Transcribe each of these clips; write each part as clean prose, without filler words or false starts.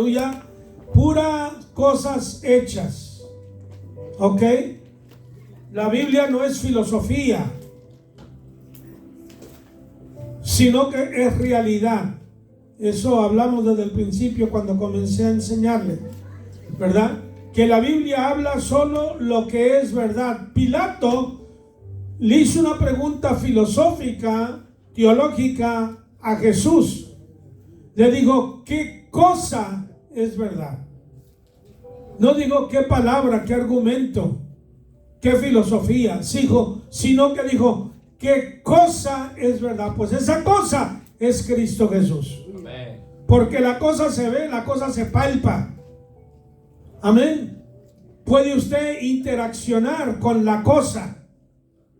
aleluya, puras cosas hechas. ¿Ok? La Biblia no es filosofía, sino que es realidad. Eso hablamos desde el principio cuando comencé a enseñarle, ¿verdad? Que la Biblia habla solo lo que es verdad. Pilato le hizo una pregunta filosófica, teológica a Jesús. Le dijo, ¿qué cosa es verdad? No digo qué palabra, qué argumento, qué filosofía, sino que dijo, ¿qué cosa es verdad? Pues esa cosa es Cristo Jesús. Amén. Porque la cosa se ve, la cosa se palpa. Amén. Puede usted interaccionar con la cosa,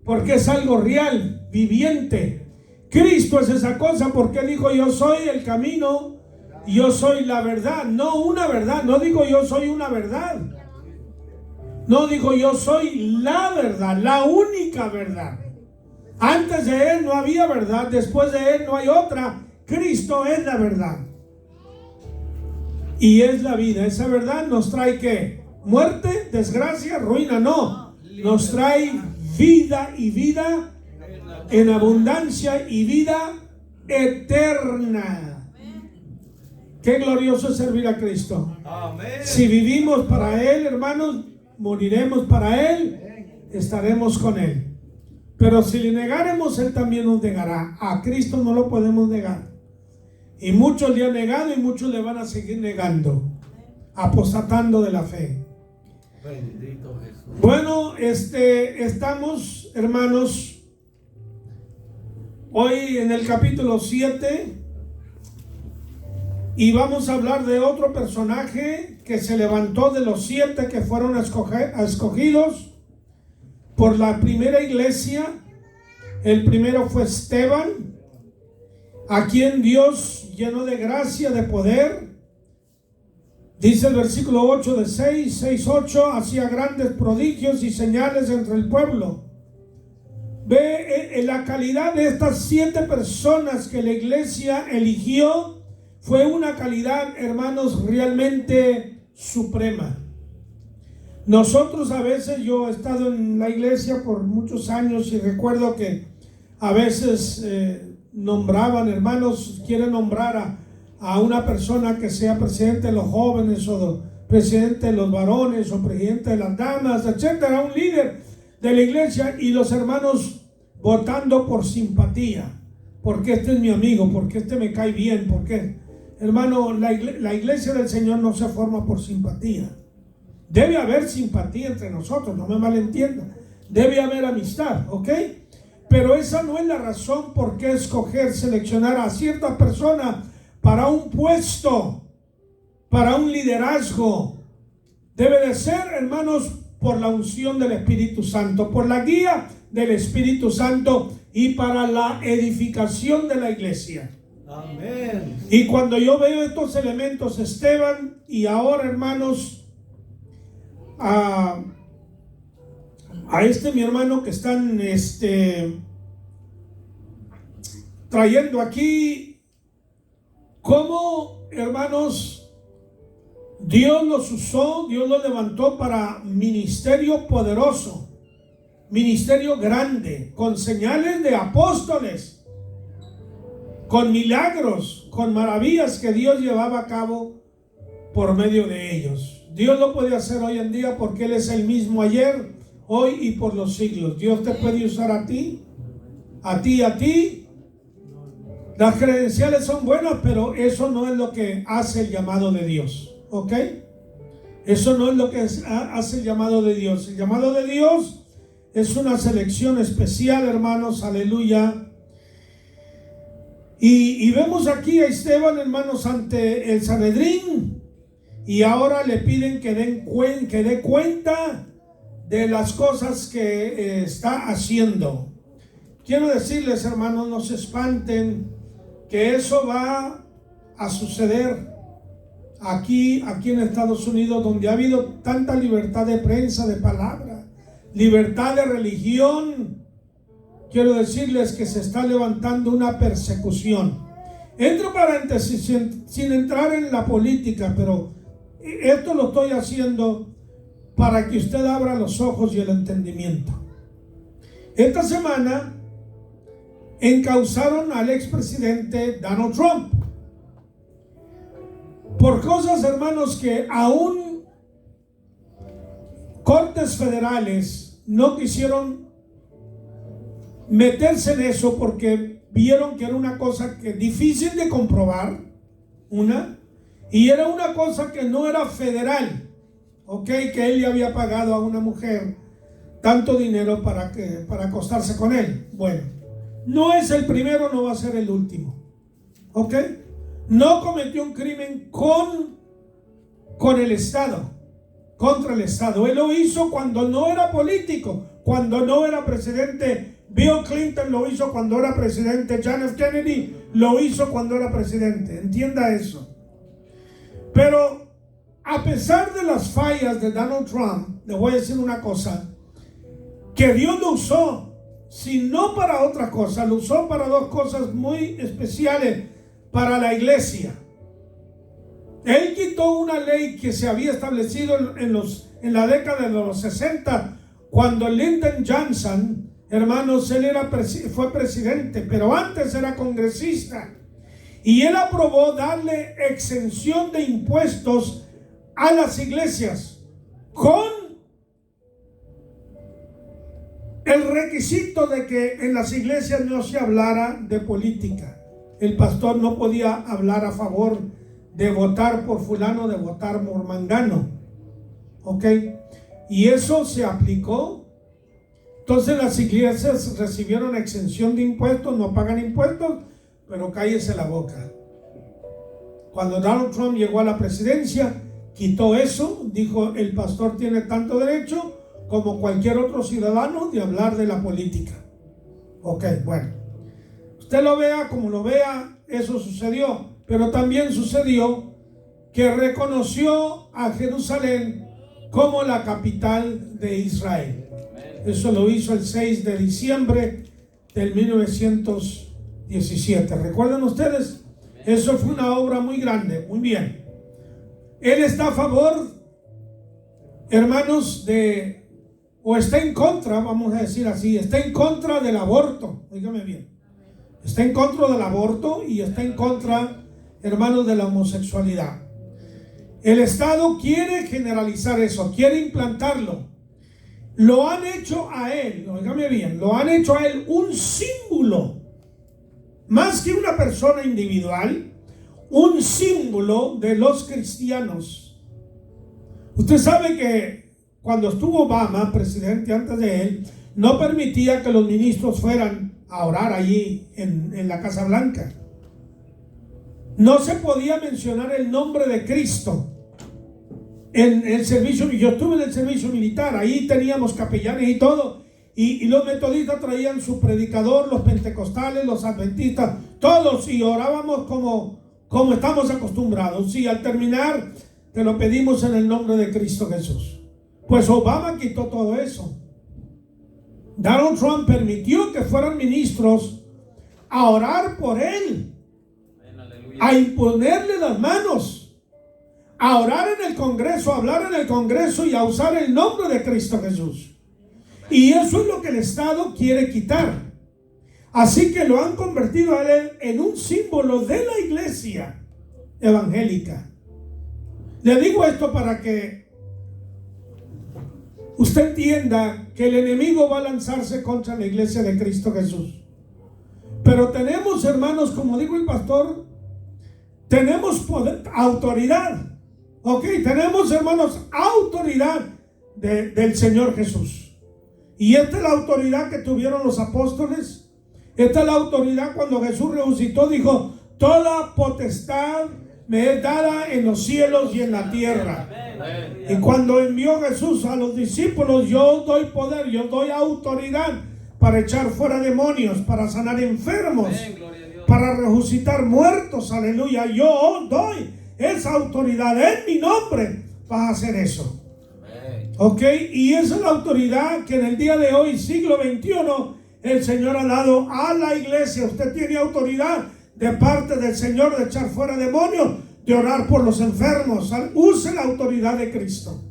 porque es algo real, viviente. Cristo es esa cosa, porque dijo, yo soy el camino, yo soy la verdad. No una verdad, no digo yo soy una verdad. No digo yo soy la verdad, la única verdad. Antes de Él no había verdad, después de Él no hay otra. Cristo es la verdad. Y es la vida. Esa verdad nos trae ¿qué? Muerte, desgracia, ruina. No, nos trae vida y vida en abundancia y vida eterna. Qué glorioso es servir a Cristo. Amén. Si vivimos para Él, hermanos, moriremos para Él, estaremos con Él. Pero si le negaremos, Él también nos negará. A Cristo no lo podemos negar. Y muchos le han negado y muchos le van a seguir negando, apostatando de la fe. Bendito Jesús. Bueno, estamos, hermanos, hoy en el capítulo 7 y vamos a hablar de otro personaje que se levantó de los 7 que fueron escogidos por la primera iglesia. El primero fue Esteban, a quien Dios llenó de gracia, de poder. Dice el versículo 8 de 6:8, hacía grandes prodigios y señales entre el pueblo. Ve la calidad de estas 7 personas que la iglesia eligió. Fue una calidad, hermanos, realmente suprema. Nosotros a veces, yo he estado en la iglesia por muchos años y recuerdo que a veces nombraban, hermanos, quieren nombrar a una persona que sea presidente de los jóvenes o presidente de los varones o presidente de las damas, etcétera, un líder de la iglesia, y los hermanos votando por simpatía, porque este es mi amigo, porque este me cae bien, porque, hermano, la iglesia del Señor no se forma por simpatía. Debe haber simpatía entre nosotros, no me malentiendan. Debe haber amistad, ¿ok? Pero esa no es la razón por qué escoger, seleccionar a ciertas personas para un puesto, para un liderazgo. Debe de ser, hermanos, por la unción del Espíritu Santo, por la guía del Espíritu Santo y para la edificación de la iglesia. Amén. Y cuando yo veo estos elementos, Esteban, y ahora, hermanos, a mi hermano que están trayendo aquí, cómo, hermanos, Dios los usó, Dios los levantó para ministerio poderoso, ministerio grande, con señales de apóstoles, con milagros, con maravillas que Dios llevaba a cabo por medio de ellos. Dios lo puede hacer hoy en día porque Él es el mismo ayer, hoy y por los siglos. Dios te puede usar a ti, a ti, a ti. Las credenciales son buenas, pero eso no es lo que hace el llamado de Dios, ¿ok? Eso no es lo que hace el llamado de Dios. El llamado de Dios es una selección especial, hermanos, aleluya. Y vemos aquí a Esteban, hermanos, ante el Sanedrín. Y ahora le piden que dé cuenta de las cosas que está haciendo. Quiero decirles, hermanos, no se espanten, que eso va a suceder aquí en Estados Unidos, donde ha habido tanta libertad de prensa, de palabra, libertad de religión. Quiero decirles que se está levantando una persecución. Entre paréntesis, sin entrar en la política, pero esto lo estoy haciendo para que usted abra los ojos y el entendimiento. Esta semana encausaron al expresidente Donald Trump por cosas, hermanos, que aún cortes federales no quisieron meterse en eso porque vieron que era una cosa que difícil de comprobar, y era una cosa que no era federal, que él le había pagado a una mujer tanto dinero para acostarse con él. Bueno, no es el primero, no va a ser el último, no cometió un crimen con el Estado, contra el Estado. Él lo hizo cuando no era político, cuando no era presidente. Bill Clinton lo hizo cuando era presidente. John F. Kennedy lo hizo cuando era presidente. Entienda eso. Pero a pesar de las fallas de Donald Trump, le voy a decir una cosa, que Dios lo usó, si no para otra cosa, lo usó para dos cosas muy especiales para la iglesia. Él quitó una ley que se había establecido en la década de los 60, cuando Lyndon Johnson, hermanos, él fue presidente, pero antes era congresista. Y él aprobó darle exención de impuestos a las iglesias con el requisito de que en las iglesias no se hablara de política. El pastor no podía hablar a favor de votar por fulano, de votar por mangano. Y eso se aplicó. Entonces las iglesias recibieron exención de impuestos, no pagan impuestos, pero cállese la boca. Cuando Donald Trump llegó a la presidencia, quitó eso, dijo: el pastor tiene tanto derecho como cualquier otro ciudadano de hablar de la política. Bueno, usted lo vea como lo vea, eso sucedió, pero también sucedió que reconoció a Jerusalén como la capital de Israel. Eso lo hizo el 6 de diciembre del 1917. ¿Recuerdan ustedes? Eso fue una obra muy grande. Muy bien. Él está a favor, hermanos, o está en contra, vamos a decir así, está en contra del aborto. Dígame bien. Está en contra del aborto y está en contra, hermanos, de la homosexualidad. El Estado quiere generalizar eso, quiere implantarlo. Lo han hecho a él, óigame bien, lo han hecho a él un símbolo, más que una persona individual, un símbolo de los cristianos. Usted sabe que cuando estuvo Obama, presidente antes de él, no permitía que los ministros fueran a orar allí en la Casa Blanca. No se podía mencionar el nombre de Cristo en el servicio. Yo estuve en el servicio militar, ahí teníamos capellanes y todo, y los metodistas traían su predicador, los pentecostales, los adventistas, todos, y orábamos como estamos acostumbrados. Y al terminar, te lo pedimos en el nombre de Cristo Jesús. Pues Obama quitó todo eso. Donald Trump permitió que fueran ministros a orar por él, a imponerle las manos, a orar en el Congreso, a hablar en el Congreso y a usar el nombre de Cristo Jesús. Y eso es lo que el Estado quiere quitar. Así que lo han convertido a él en un símbolo de la iglesia evangélica. Le digo esto para que usted entienda que el enemigo va a lanzarse contra la iglesia de Cristo Jesús. Pero tenemos, hermanos, como dijo el pastor, tenemos poder, autoridad. Tenemos, hermanos, autoridad del Señor Jesús. Y esta es la autoridad que tuvieron los apóstoles. Esta es la autoridad cuando Jesús resucitó. Dijo: toda potestad me es dada en los cielos y en la tierra. Y cuando envió Jesús a los discípulos: yo doy poder, yo doy autoridad para echar fuera demonios, para sanar enfermos, para resucitar muertos. Aleluya. Yo doy esa autoridad en mi nombre. Vas a hacer eso. Y esa es la autoridad que en el día de hoy, siglo XXI, el Señor ha dado a la iglesia. Usted tiene autoridad de parte del Señor de echar fuera demonios, de orar por los enfermos. Use la autoridad de Cristo.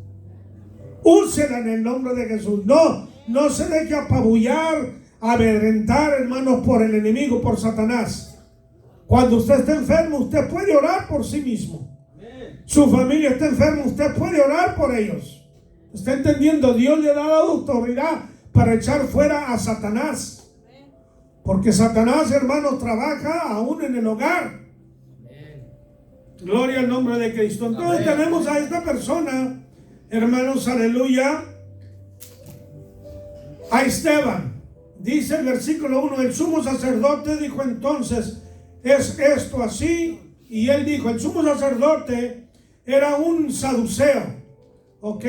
Úsela en el nombre de Jesús. No se deje apabullar, amedrentar, hermanos, por el enemigo, por Satanás. Cuando usted esté enfermo, usted puede orar por sí mismo. Su familia está enferma, usted puede orar por ellos. ¿Está entendiendo? Dios le ha dado autoridad para echar fuera a Satanás. Porque Satanás, hermanos, trabaja aún en el hogar. Gloria al nombre de Cristo. Entonces tenemos a esta persona, hermanos, aleluya, a Esteban. Dice el versículo 1, el sumo sacerdote dijo entonces, ¿es esto así? Y él dijo, el sumo sacerdote era un saduceo, ¿ok?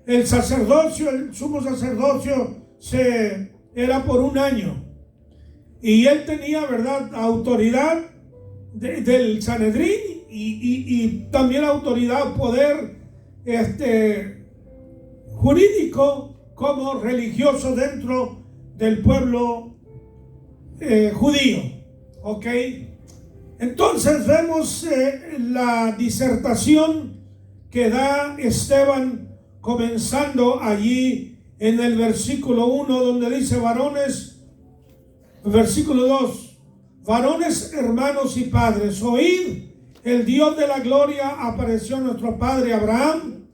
El sumo sacerdocio era por un año. Y él tenía, ¿verdad?, autoridad del Sanedrín y también autoridad, poder jurídico como religioso dentro del pueblo judío, ¿ok? Entonces vemos la disertación que da Esteban comenzando allí en el versículo 1, donde dice varones, versículo 2, varones, hermanos y padres, oíd, el Dios de la gloria apareció a nuestro padre Abraham,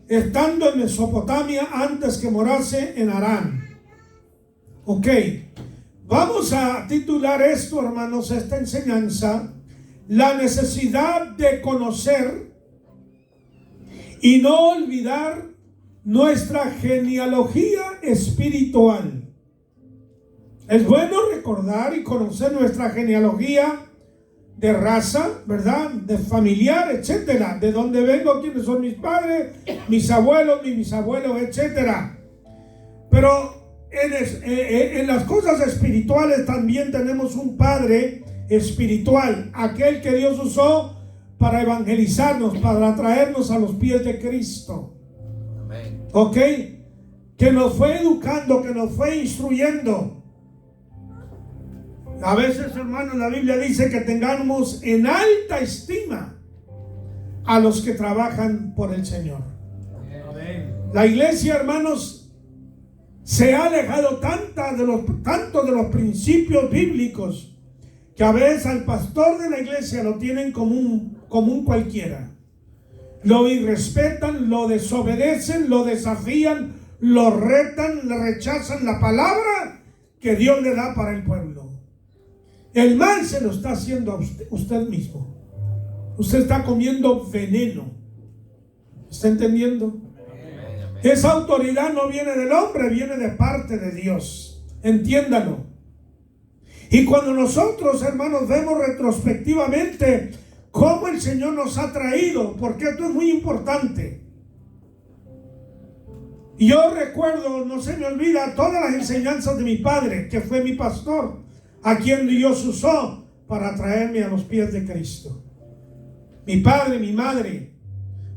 estando en Mesopotamia antes que morase en Harán. Ok, vamos a titular esto, hermanos, esta enseñanza, la necesidad de conocer y no olvidar nuestra genealogía espiritual. Es bueno recordar y conocer nuestra genealogía de raza, ¿verdad?, de familiar, etcétera, de dónde vengo, quiénes son mis padres, mis abuelos, mis bisabuelos, etcétera. Pero en las cosas espirituales también tenemos un padre espiritual, aquel que Dios usó para evangelizarnos, para traernos a los pies de Cristo. Amén. ¿Ok? Que nos fue educando, que nos fue instruyendo. A veces, hermanos, la Biblia dice que tengamos en alta estima a los que trabajan por el Señor. Amén. La iglesia, hermanos, se ha alejado tanto de los principios bíblicos que a veces al pastor de la iglesia lo tienen como un cualquiera. Lo irrespetan, lo desobedecen, lo desafían, lo retan, le rechazan la palabra que Dios le da para el pueblo. El mal se lo está haciendo a usted mismo. Usted está comiendo veneno. ¿Está entendiendo? Esa autoridad no viene del hombre, viene de parte de Dios. Entiéndalo. Y cuando nosotros, hermanos, vemos retrospectivamente cómo el Señor nos ha traído, porque esto es muy importante. Y yo recuerdo, no se me olvida, todas las enseñanzas de mi padre, que fue mi pastor, a quien Dios usó para traerme a los pies de Cristo. Mi padre, mi madre,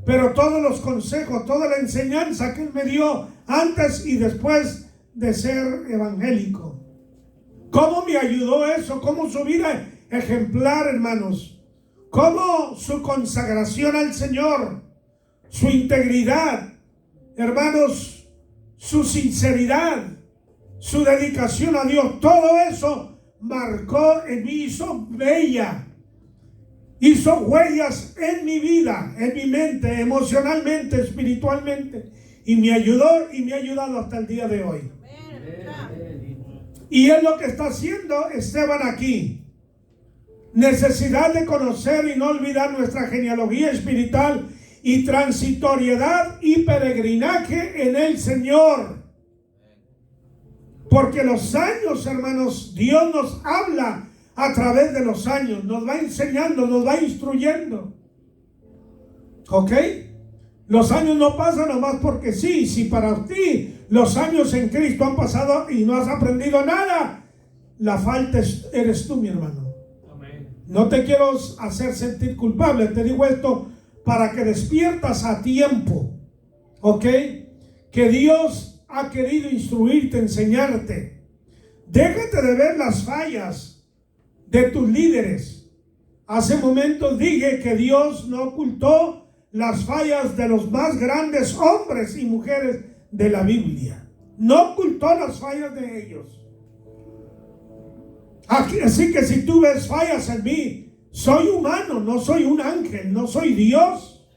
pero todos los consejos, toda la enseñanza que él me dio antes y después de ser evangélico. ¿Cómo me ayudó eso? ¿Cómo su vida ejemplar, hermanos? ¿Cómo su consagración al Señor? Su integridad, hermanos, su sinceridad, su dedicación a Dios, todo eso marcó en mí, hizo huellas en mi vida, en mi mente, emocionalmente, espiritualmente, y me ayudó y me ha ayudado hasta el día de hoy. Y es lo que está haciendo Esteban aquí. Necesidad de conocer y no olvidar nuestra genealogía espiritual y transitoriedad y peregrinaje en el Señor. Porque los años, hermanos, Dios nos habla a través de los años, nos va enseñando, nos va instruyendo. ¿Ok? Los años no pasan nomás porque sí. Si para ti los años en Cristo han pasado y no has aprendido nada, la falta eres tú, mi hermano. Amén. No te quiero hacer sentir culpable, te digo esto para que despiertas a tiempo. ¿Ok? Que Dios ha querido instruirte, enseñarte. Déjate de ver las fallas de tus líderes. Hace momentos dije que Dios no ocultó las fallas de los más grandes hombres y mujeres de la Biblia. No ocultó las fallas de ellos. Así que si tú ves fallas en mí, soy humano, no soy un ángel, no soy Dios.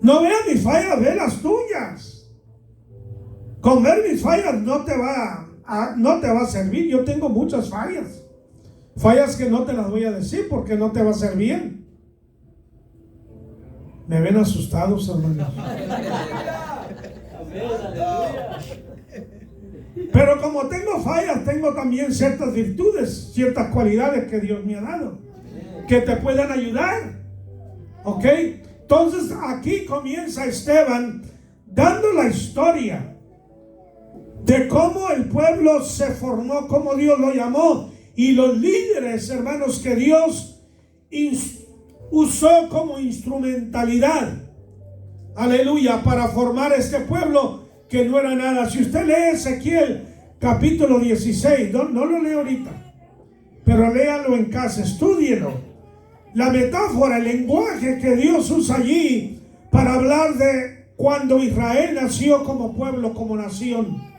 No veas mis fallas, ve las tuyas. Con ver mis fallas no te va a servir. Yo tengo muchas fallas. Fallas que no te las voy a decir porque no te va a servir. Me ven asustados, hermanos. Pero como tengo fallas, tengo también ciertas virtudes, ciertas cualidades que Dios me ha dado, que te puedan ayudar. ¿Ok? Entonces aquí comienza Esteban dando la historia de cómo el pueblo se formó, cómo Dios lo llamó, y los líderes, hermanos, que Dios usó como instrumentalidad, aleluya, para formar este pueblo que no era nada. Si usted lee Ezequiel capítulo 16, no lo leo ahorita, pero léalo en casa, estúdielo. La metáfora, el lenguaje que Dios usa allí para hablar de cuando Israel nació como pueblo, como nación.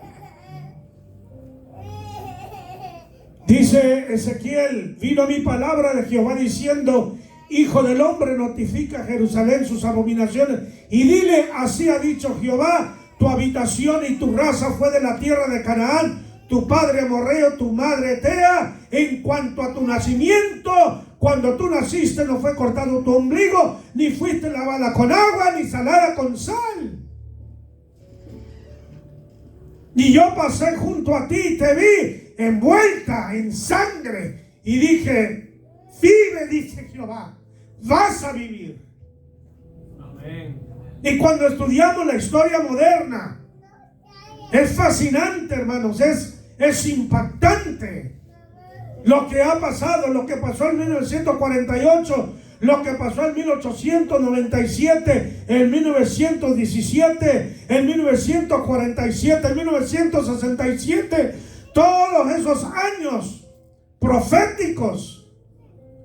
Dice Ezequiel: vino mi palabra de Jehová diciendo: Hijo del hombre, notifica a Jerusalén sus abominaciones y dile: así ha dicho Jehová, tu habitación y tu raza fue de la tierra de Canaán, tu padre amorreo, tu madre etea. En cuanto a tu nacimiento, cuando tú naciste no fue cortado tu ombligo, ni fuiste lavada con agua, ni salada con sal. Ni yo pasé junto a ti y te vi envuelta en sangre y dije: vive, dice Jehová, vas a vivir. Amén. Y cuando estudiamos la historia moderna, es fascinante, hermanos, es impactante lo que ha pasado, lo que pasó en 1948, lo que pasó en 1897, en 1917, en 1947, en 1967, todos esos años proféticos,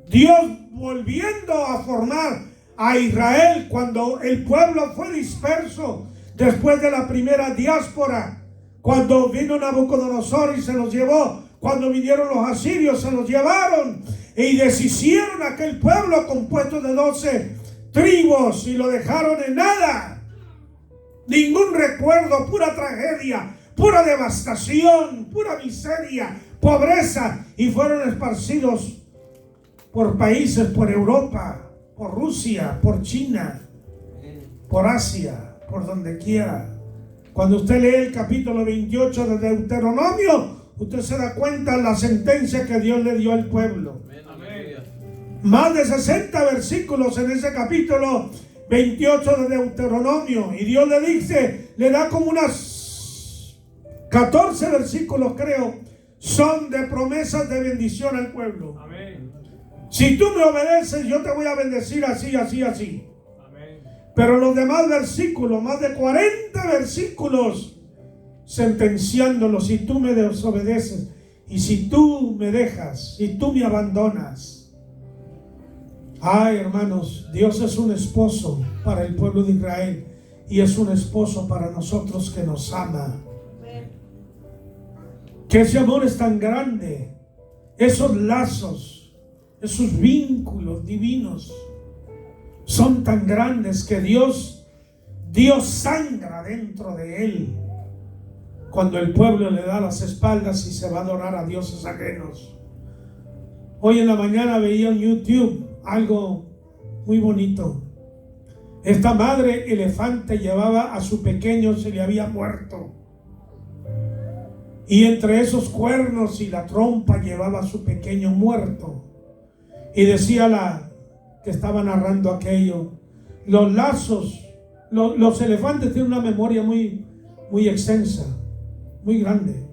Dios volviendo a formar a Israel cuando el pueblo fue disperso después de la primera diáspora, cuando vino Nabucodonosor y se los llevó, cuando vinieron los asirios se los llevaron y deshicieron aquel pueblo compuesto de 12 tribus y lo dejaron en nada. Ningún recuerdo, pura tragedia, pura devastación, pura miseria, pobreza, y fueron esparcidos por países, por Europa, por Rusia, por China, por Asia, por donde quiera. Cuando usted lee el capítulo 28 de Deuteronomio, usted se da cuenta de la sentencia que Dios le dio al pueblo. Amén. Más de 60 versículos en ese capítulo 28 de Deuteronomio. Y Dios le dice, le da como unas 14 versículos, creo, son de promesas de bendición al pueblo. Amén. Si tú me obedeces, yo te voy a bendecir así, así, así. Amén. Pero los demás versículos, más de 40 versículos, sentenciándolo: si tú me desobedeces y si tú me dejas, si tú me abandonas. Ay, hermanos, Dios es un esposo para el pueblo de Israel y es un esposo para nosotros que nos ama. Que ese amor es tan grande, esos lazos, esos vínculos divinos son tan grandes que Dios sangra dentro de él cuando el pueblo le da las espaldas y se va a adorar a dioses ajenos. Hoy en la mañana veía en YouTube algo muy bonito. Esta madre elefante llevaba a su pequeño, se le había muerto, y entre esos cuernos y la trompa llevaba a su pequeño muerto. Y decía la que estaba narrando aquello: los lazos, los elefantes tienen una memoria muy, muy extensa, muy grande,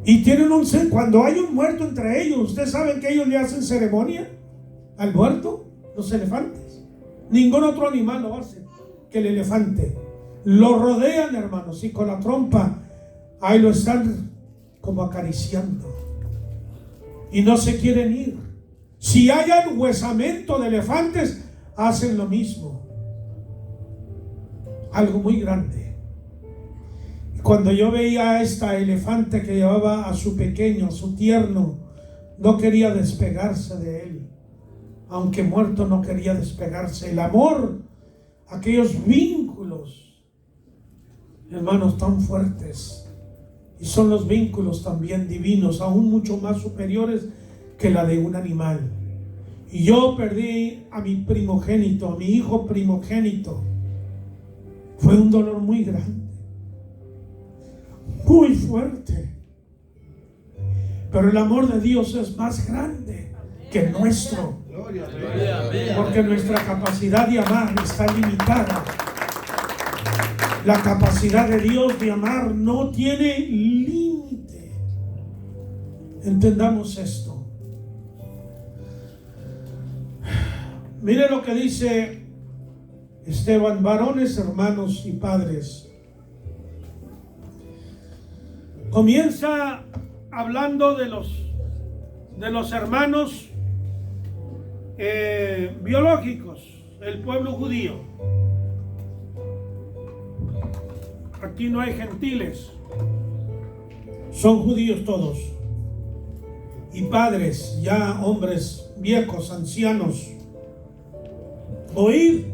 y tienen cuando hay un muerto entre ellos, ustedes saben que ellos le hacen ceremonia al muerto, los elefantes. Ningún otro animal lo hace que el elefante. Lo rodean, hermanos, y con la trompa ahí lo están como acariciando. y no se quieren ir. Si hayan huesamento de elefantes, hacen lo mismo. Algo muy grande. Cuando yo veía a esta elefante que llevaba a su pequeño, a su tierno, no quería despegarse de él. Aunque muerto, no quería despegarse. El amor, aquellos vínculos, hermanos, tan fuertes. Y son los vínculos también divinos, aún mucho más superiores que la de un animal. Y yo perdí a mi primogénito, a mi hijo primogénito. Fue un dolor muy grande, muy fuerte. Pero el amor de Dios es más grande que el nuestro. Porque nuestra capacidad de amar está limitada. La capacidad de Dios de amar no tiene límite. Entendamos esto. Mire lo que dice Esteban: varones, hermanos y padres. Comienza hablando de los hermanos biológicos, el pueblo judío. Aquí no hay gentiles, son judíos todos. Y padres, ya hombres viejos, ancianos, oíd,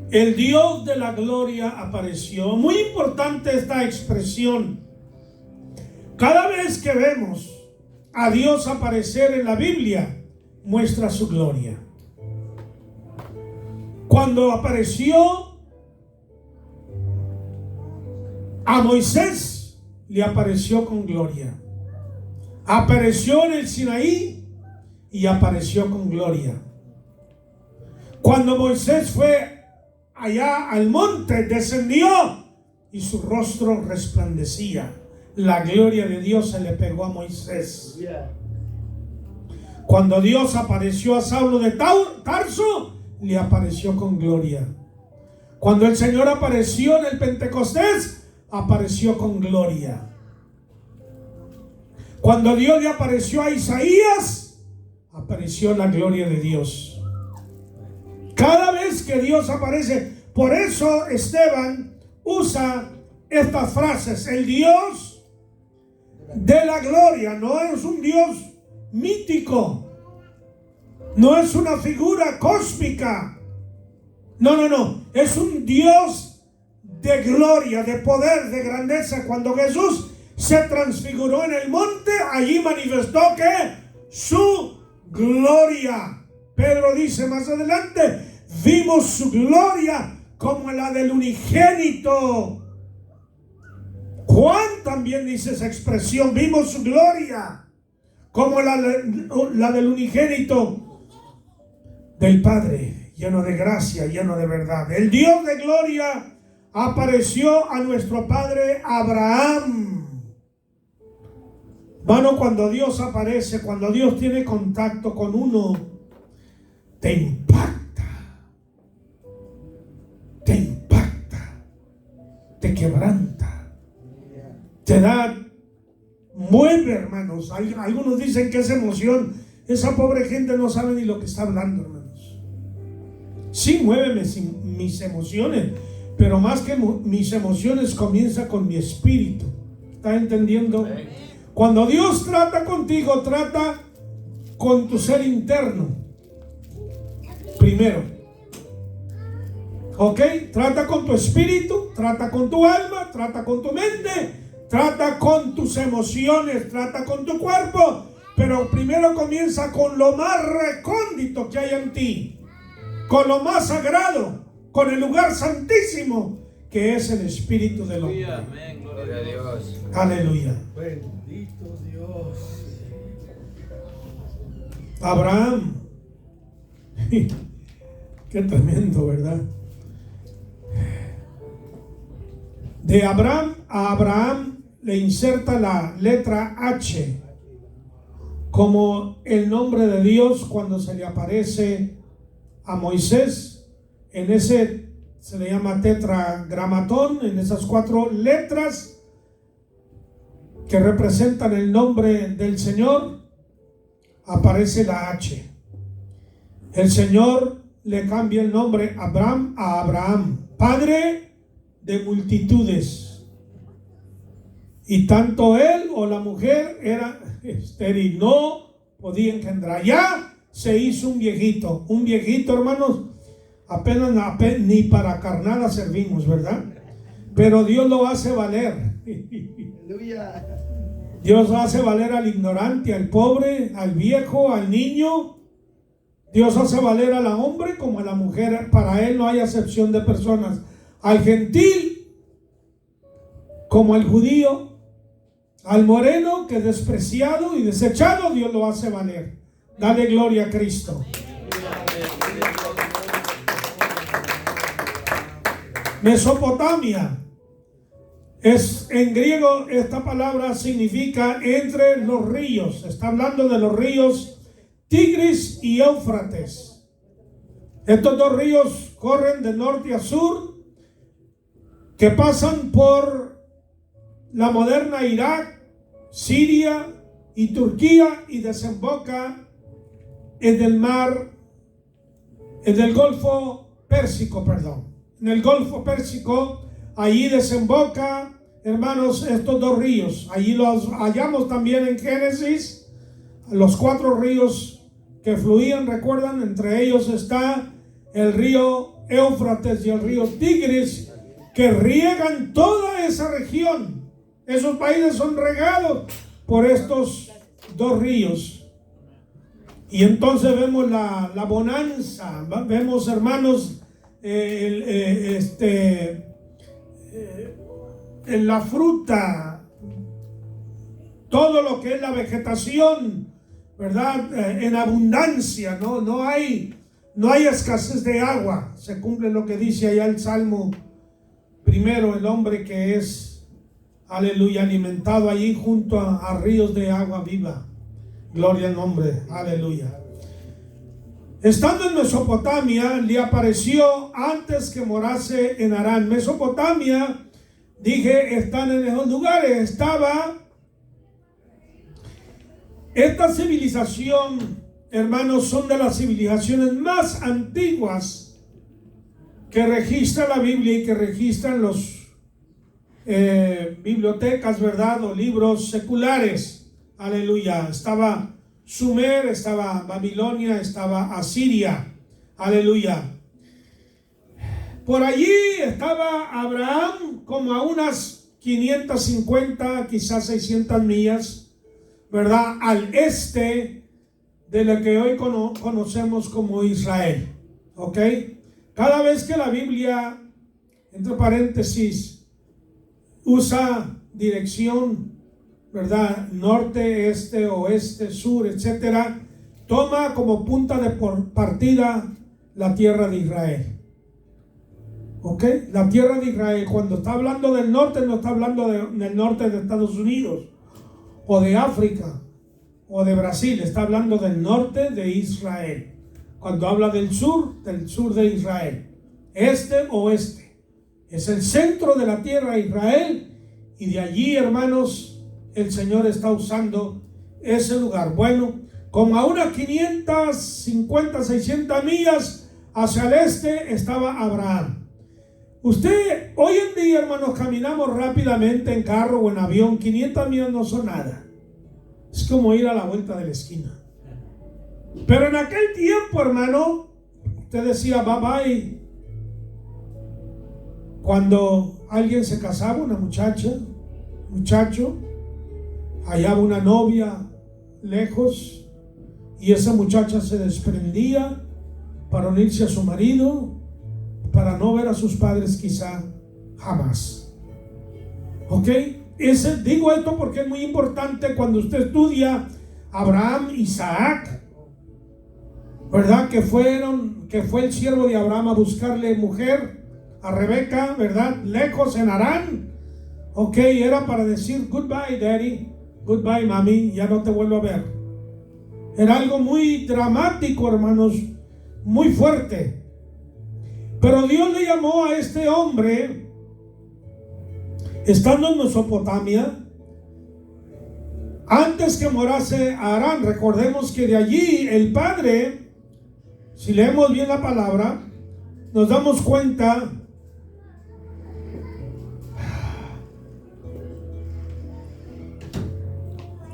el Dios de la gloria apareció. Muy importante esta expresión. Cada vez que vemos a Dios aparecer en la Biblia, muestra su gloria. Cuando apareció a Moisés, le apareció con gloria. Apareció en el Sinaí y apareció con gloria. Cuando Moisés fue allá al monte, descendió y su rostro resplandecía. La gloria de Dios se le pegó a Moisés. Cuando Dios apareció a Saulo de Tarso, le apareció con gloria. Cuando el Señor apareció en el Pentecostés, apareció con gloria. Cuando Dios le apareció a Isaías, apareció la gloria de Dios. Cada vez que Dios aparece, por eso Esteban usa estas frases: el Dios de la gloria. No es un Dios mítico, no es una figura cósmica, no, es un Dios de gloria, de poder, de grandeza. Cuando Jesús se transfiguró en el monte, allí manifestó que su gloria. Pedro dice más adelante: vimos su gloria como la del unigénito. Juan también dice esa expresión: vimos su gloria como la del unigénito del Padre, lleno de gracia, lleno de verdad. El Dios de gloria apareció a nuestro padre Abraham. Hermano, cuando Dios aparece, cuando Dios tiene contacto con uno, te impacta, te quebranta, te da, mueve, hermanos. Algunos dicen que es emoción. Esa pobre gente no sabe ni lo que está hablando, hermanos. Sí, muéveme mis emociones, pero más que mis emociones, comienza con mi espíritu. ¿Está entendiendo? Cuando Dios trata contigo, trata con tu ser interno primero. ¿Ok? Trata con tu espíritu, trata con tu alma, trata con tu mente, trata con tus emociones, trata con tu cuerpo. Pero primero comienza con lo más recóndito que hay en ti, con lo más sagrado, con el lugar santísimo que es el espíritu del hombre. Amén, gloria a Dios. Aleluya. Bendito Dios. Abraham. Qué tremendo, ¿verdad? De Abraham a Abraham le inserta la letra H como el nombre de Dios cuando se le aparece a Moisés. En ese se le llama tetragramatón, en esas 4 letras que representan el nombre del Señor, aparece la H. El Señor le cambia el nombre Abram a Abraham, padre de multitudes. Y tanto él o la mujer era estéril, no podía engendrar. Ya se hizo un viejito, hermanos, apenas ni para carnada servimos, ¿verdad? Pero Dios lo hace valer. Dios hace valer al ignorante, al pobre, al viejo, al niño. Dios hace valer al hombre como a la mujer. Para Él no hay acepción de personas. Al gentil como al judío, al moreno que es despreciado y desechado, Dios lo hace valer. Dale gloria a Cristo. Mesopotamia. En griego esta palabra significa entre los ríos. Está hablando de los ríos Tigris y Éufrates. Estos dos ríos corren de norte a sur, que pasan por la moderna Irak, Siria y Turquía, y desemboca en el mar, en el Golfo Pérsico, en el Golfo Pérsico. Allí desemboca, hermanos, estos dos ríos. Allí los hallamos también en Génesis, los 4 ríos que fluían, recuerdan, entre ellos está el río Éufrates y el río Tigris, que riegan toda esa región. Esos países son regados por estos dos ríos. Y entonces vemos la bonanza, vemos, hermanos, en la fruta, todo lo que es la vegetación, ¿verdad? En abundancia, no hay escasez de agua. Se cumple lo que dice allá el Salmo primero, el hombre que es, aleluya, alimentado allí junto a ríos de agua viva. Gloria al nombre, aleluya. Estando en Mesopotamia, le apareció antes que morase en Harán. Mesopotamia, dije, están en esos lugares. Esta civilización, hermanos, son de las civilizaciones más antiguas que registra la Biblia y que registran los bibliotecas, ¿verdad? O libros seculares. Aleluya. Estaba Sumer, estaba Babilonia, estaba Asiria. Aleluya. Por allí estaba Abraham, como a unas 550, quizás 600 millas, ¿verdad? Al este de lo que hoy conocemos como Israel. ¿Ok? Cada vez que la Biblia, entre paréntesis, usa dirección, ¿verdad? Norte, este, oeste, sur, etcétera, toma como punta de partida la tierra de Israel. ¿Ok? La tierra de Israel, cuando está hablando del norte, no está hablando del norte de Estados Unidos, o de África, o de Brasil. Está hablando del norte de Israel. Cuando habla del sur de Israel. Este, oeste. Es el centro de la tierra de Israel, y de allí, hermanos, el Señor está usando ese lugar. Bueno, como a unas 550, 600 millas hacia el este estaba Abraham. Usted, hoy en día, hermanos, caminamos rápidamente en carro o en avión. 500 millas no son nada. Es como ir a la vuelta de la esquina. Pero en aquel tiempo, hermano, usted decía bye bye. Cuando alguien se casaba, una muchacho, hallaba una novia lejos, y esa muchacha se desprendía para unirse a su marido, para no ver a sus padres quizá jamás. ¿Ok? Digo esto porque es muy importante cuando usted estudia Abraham, Isaac, ¿verdad? Que fue el siervo de Abraham a buscarle mujer a Rebeca, ¿verdad? Lejos en Harán. Ok, era para decir goodbye daddy, goodbye mami, ya no te vuelvo a ver. Era algo muy dramático, hermanos, muy fuerte. Pero Dios le llamó a este hombre, estando en Mesopotamia, Antes que morase Harán, recordemos que de allí el padre, si leemos bien la palabra, nos damos cuenta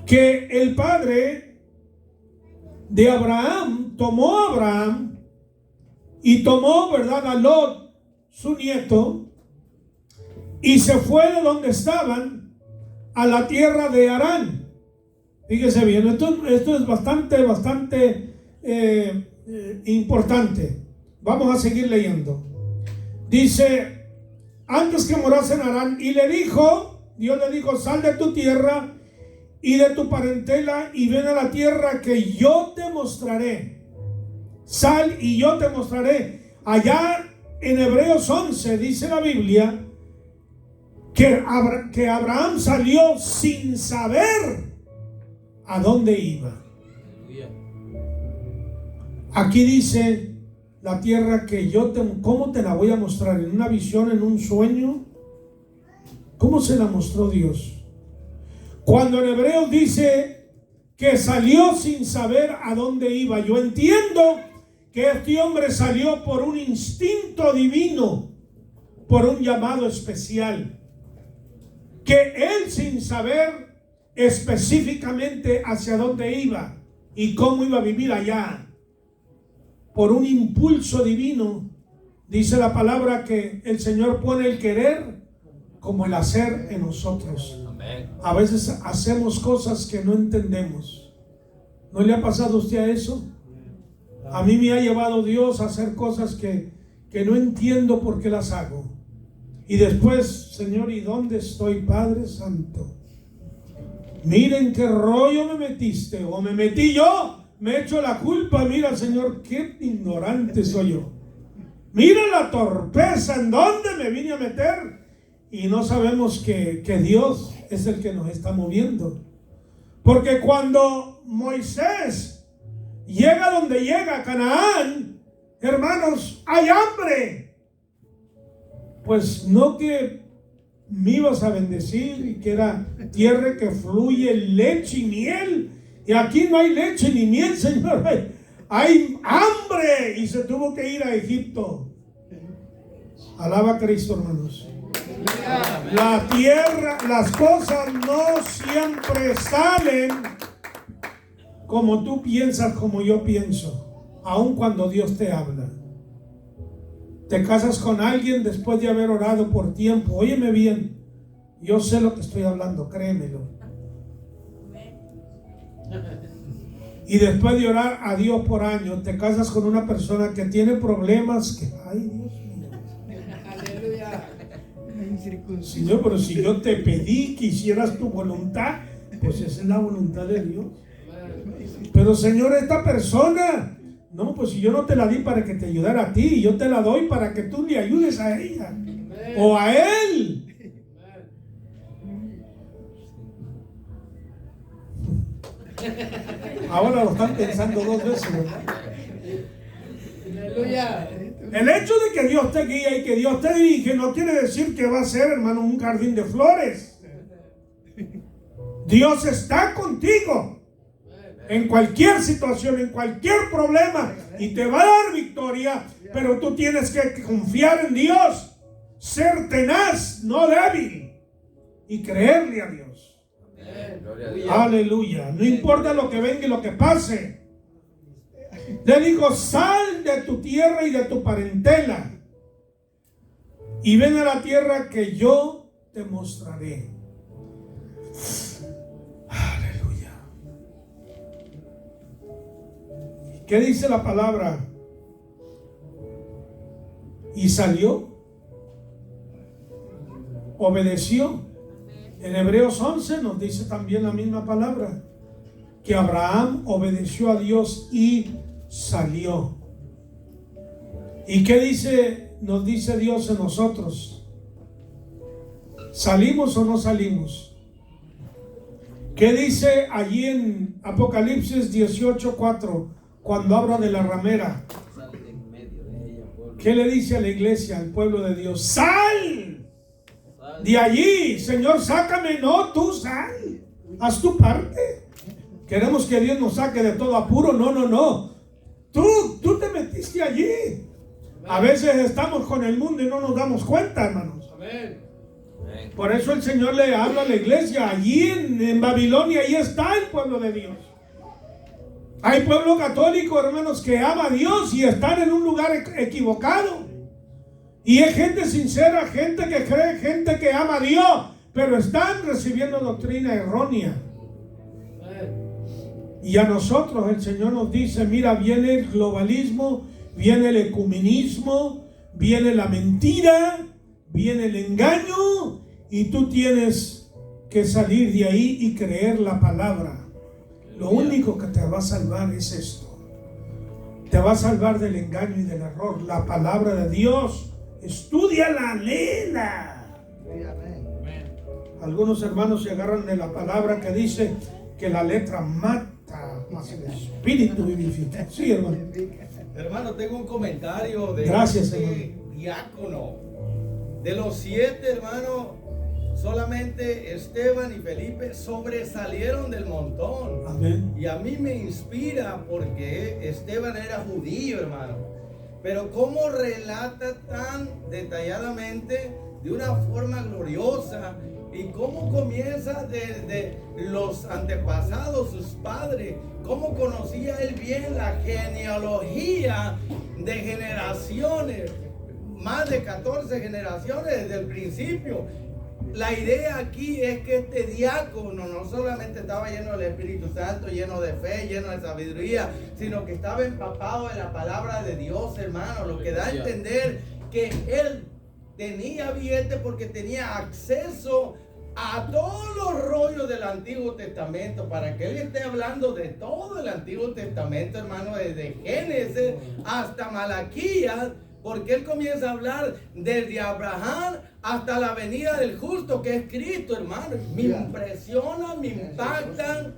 que el padre de Abraham tomó a Abraham y tomó, ¿verdad?, a Lot, su nieto, y se fue de donde estaban a la tierra de Harán. Fíjese bien, esto es bastante importante. Vamos a seguir leyendo. Dice, antes que morase en Harán, y Dios le dijo, sal de tu tierra y de tu parentela y ven a la tierra que yo te mostraré. Sal y yo te mostraré. Allá en Hebreos 11 dice la Biblia que Abraham salió sin saber a dónde iba. Aquí dice la tierra que yo ¿cómo te la voy a mostrar? ¿En una visión, en un sueño? ¿Cómo se la mostró Dios? Cuando en Hebreos dice que salió sin saber a dónde iba, yo entiendo que este hombre salió por un instinto divino, por un llamado especial, que él sin saber específicamente hacia dónde iba y cómo iba a vivir allá, por un impulso divino, dice la palabra que el Señor pone el querer como el hacer en nosotros. Amén. A veces hacemos cosas que no entendemos. ¿No le ha pasado a usted a eso? A mí me ha llevado Dios a hacer cosas que no entiendo por qué las hago. Y después, Señor, ¿y dónde estoy, Padre Santo? Miren qué rollo me metiste, o me metí yo, me echo la culpa. Mira, Señor, qué ignorante soy yo. Mira la torpeza en donde me vine a meter. Y no sabemos que Dios es el que nos está moviendo. Porque cuando Moisés llega donde llega, a Canaán, hermanos, hay hambre. Pues no que me ibas a bendecir y que era tierra que fluye leche y miel. Y aquí no hay leche ni miel, Señor. Hay hambre y se tuvo que ir a Egipto. Alaba a Cristo, hermanos. La tierra, las cosas no siempre salen como tú piensas, como yo pienso, aun cuando Dios te habla. Te casas con alguien después de haber orado por tiempo. Óyeme bien, yo sé lo que estoy hablando, créemelo. Y después de orar a Dios por años, te casas con una persona que tiene problemas que, ay, Dios mío. Aleluya. Señor, pero si yo te pedí que hicieras tu voluntad, pues esa es la voluntad de Dios. Pero Señor, esta persona, no, pues si yo no te la di para que te ayudara a ti, yo te la doy para que tú le ayudes a ella o a él. Ahora lo están pensando dos veces, ¿verdad? Aleluya. El hecho de que Dios te guía y que Dios te dirige no quiere decir que va a ser, hermano, un jardín de flores. Dios está contigo en cualquier situación, en cualquier problema, y te va a dar victoria, pero tú tienes que confiar en Dios, ser tenaz, no débil, y creerle a Dios. Aleluya. No importa lo que venga y lo que pase. Le dijo, sal de tu tierra y de tu parentela y ven a la tierra que yo te mostraré. Aleluya. ¿Qué dice la palabra? Y salió, obedeció. En Hebreos 11 nos dice también la misma palabra, que Abraham obedeció a Dios y salió. ¿Y qué dice? Nos dice Dios en nosotros. ¿Salimos o no salimos? ¿Qué dice allí en Apocalipsis 18:4 cuando habla de la ramera? ¿Qué le dice a la iglesia, al pueblo de Dios? ¡Sal! De allí, Señor, sácame. No, tú sal. Haz tu parte. Queremos que Dios nos saque de todo apuro. No. Tú te metiste allí. A veces estamos con el mundo y no nos damos cuenta, hermanos. Amén. Por eso el Señor le habla a la iglesia. Allí en Babilonia, ahí está el pueblo de Dios. Hay pueblo católico, hermanos, que ama a Dios y están en un lugar equivocado. Y hay gente sincera, gente que cree, gente que ama a Dios, pero están recibiendo doctrina errónea. Y a nosotros el Señor nos dice, mira, viene el globalismo, viene el ecumenismo, viene la mentira, viene el engaño, y tú tienes que salir de ahí y creer la palabra. Lo único que te va a salvar es esto. Te va a salvar del engaño y del error. La palabra de Dios. Estúdiala, léela. Algunos hermanos se agarran de la palabra que dice que la letra mata, mas el espíritu vivifica. Sí, hermano. Hermano, tengo un comentario de Gracias, diácono. De los 7, hermano, solamente Esteban y Felipe sobresalieron del montón. Amén. Y a mí me inspira porque Esteban era judío, hermano. Pero cómo relata tan detalladamente, de una forma gloriosa, y cómo comienza desde los antepasados, sus padres, cómo conocía él bien la genealogía de generaciones, más de 14 generaciones desde el principio. La idea aquí es que este diácono no solamente estaba lleno del Espíritu Santo, lleno de fe, lleno de sabiduría, sino que estaba empapado de la palabra de Dios, hermano, lo que da a entender que él tenía billete porque tenía acceso a todos los rollos del Antiguo Testamento, para que él esté hablando de todo el Antiguo Testamento, hermano, desde Génesis hasta Malaquías, porque él comienza a hablar desde Abraham hasta la venida del justo, que es Cristo, hermano. Me impresiona, me impacta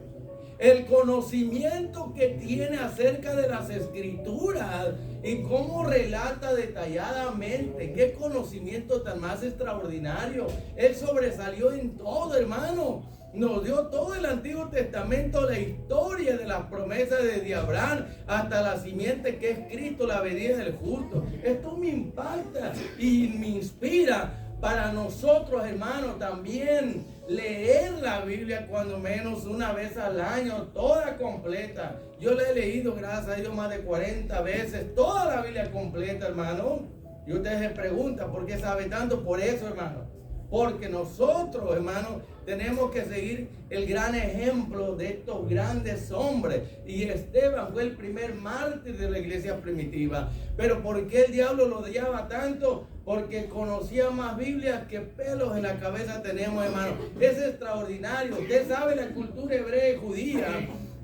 el conocimiento que tiene acerca de las Escrituras y cómo relata detalladamente. Qué conocimiento tan más extraordinario. Él sobresalió en todo, hermano. Nos dio todo el Antiguo Testamento, la historia de las promesas desde Abraham hasta la simiente que es Cristo, la venida del justo. Esto me impacta y me inspira para nosotros, hermanos, también leer la Biblia cuando menos una vez al año, toda completa. Yo la he leído, gracias a Dios, más de 40 veces, toda la Biblia completa, hermano. Y ustedes se preguntan, ¿por qué sabe tanto? Por eso, hermano. Porque nosotros, hermanos, tenemos que seguir el gran ejemplo de estos grandes hombres. Y Esteban fue el primer mártir de la iglesia primitiva. Pero ¿por qué el diablo lo odiaba tanto? Porque conocía más Biblias que pelos en la cabeza tenemos, hermano. Es extraordinario. Usted sabe la cultura hebrea y judía,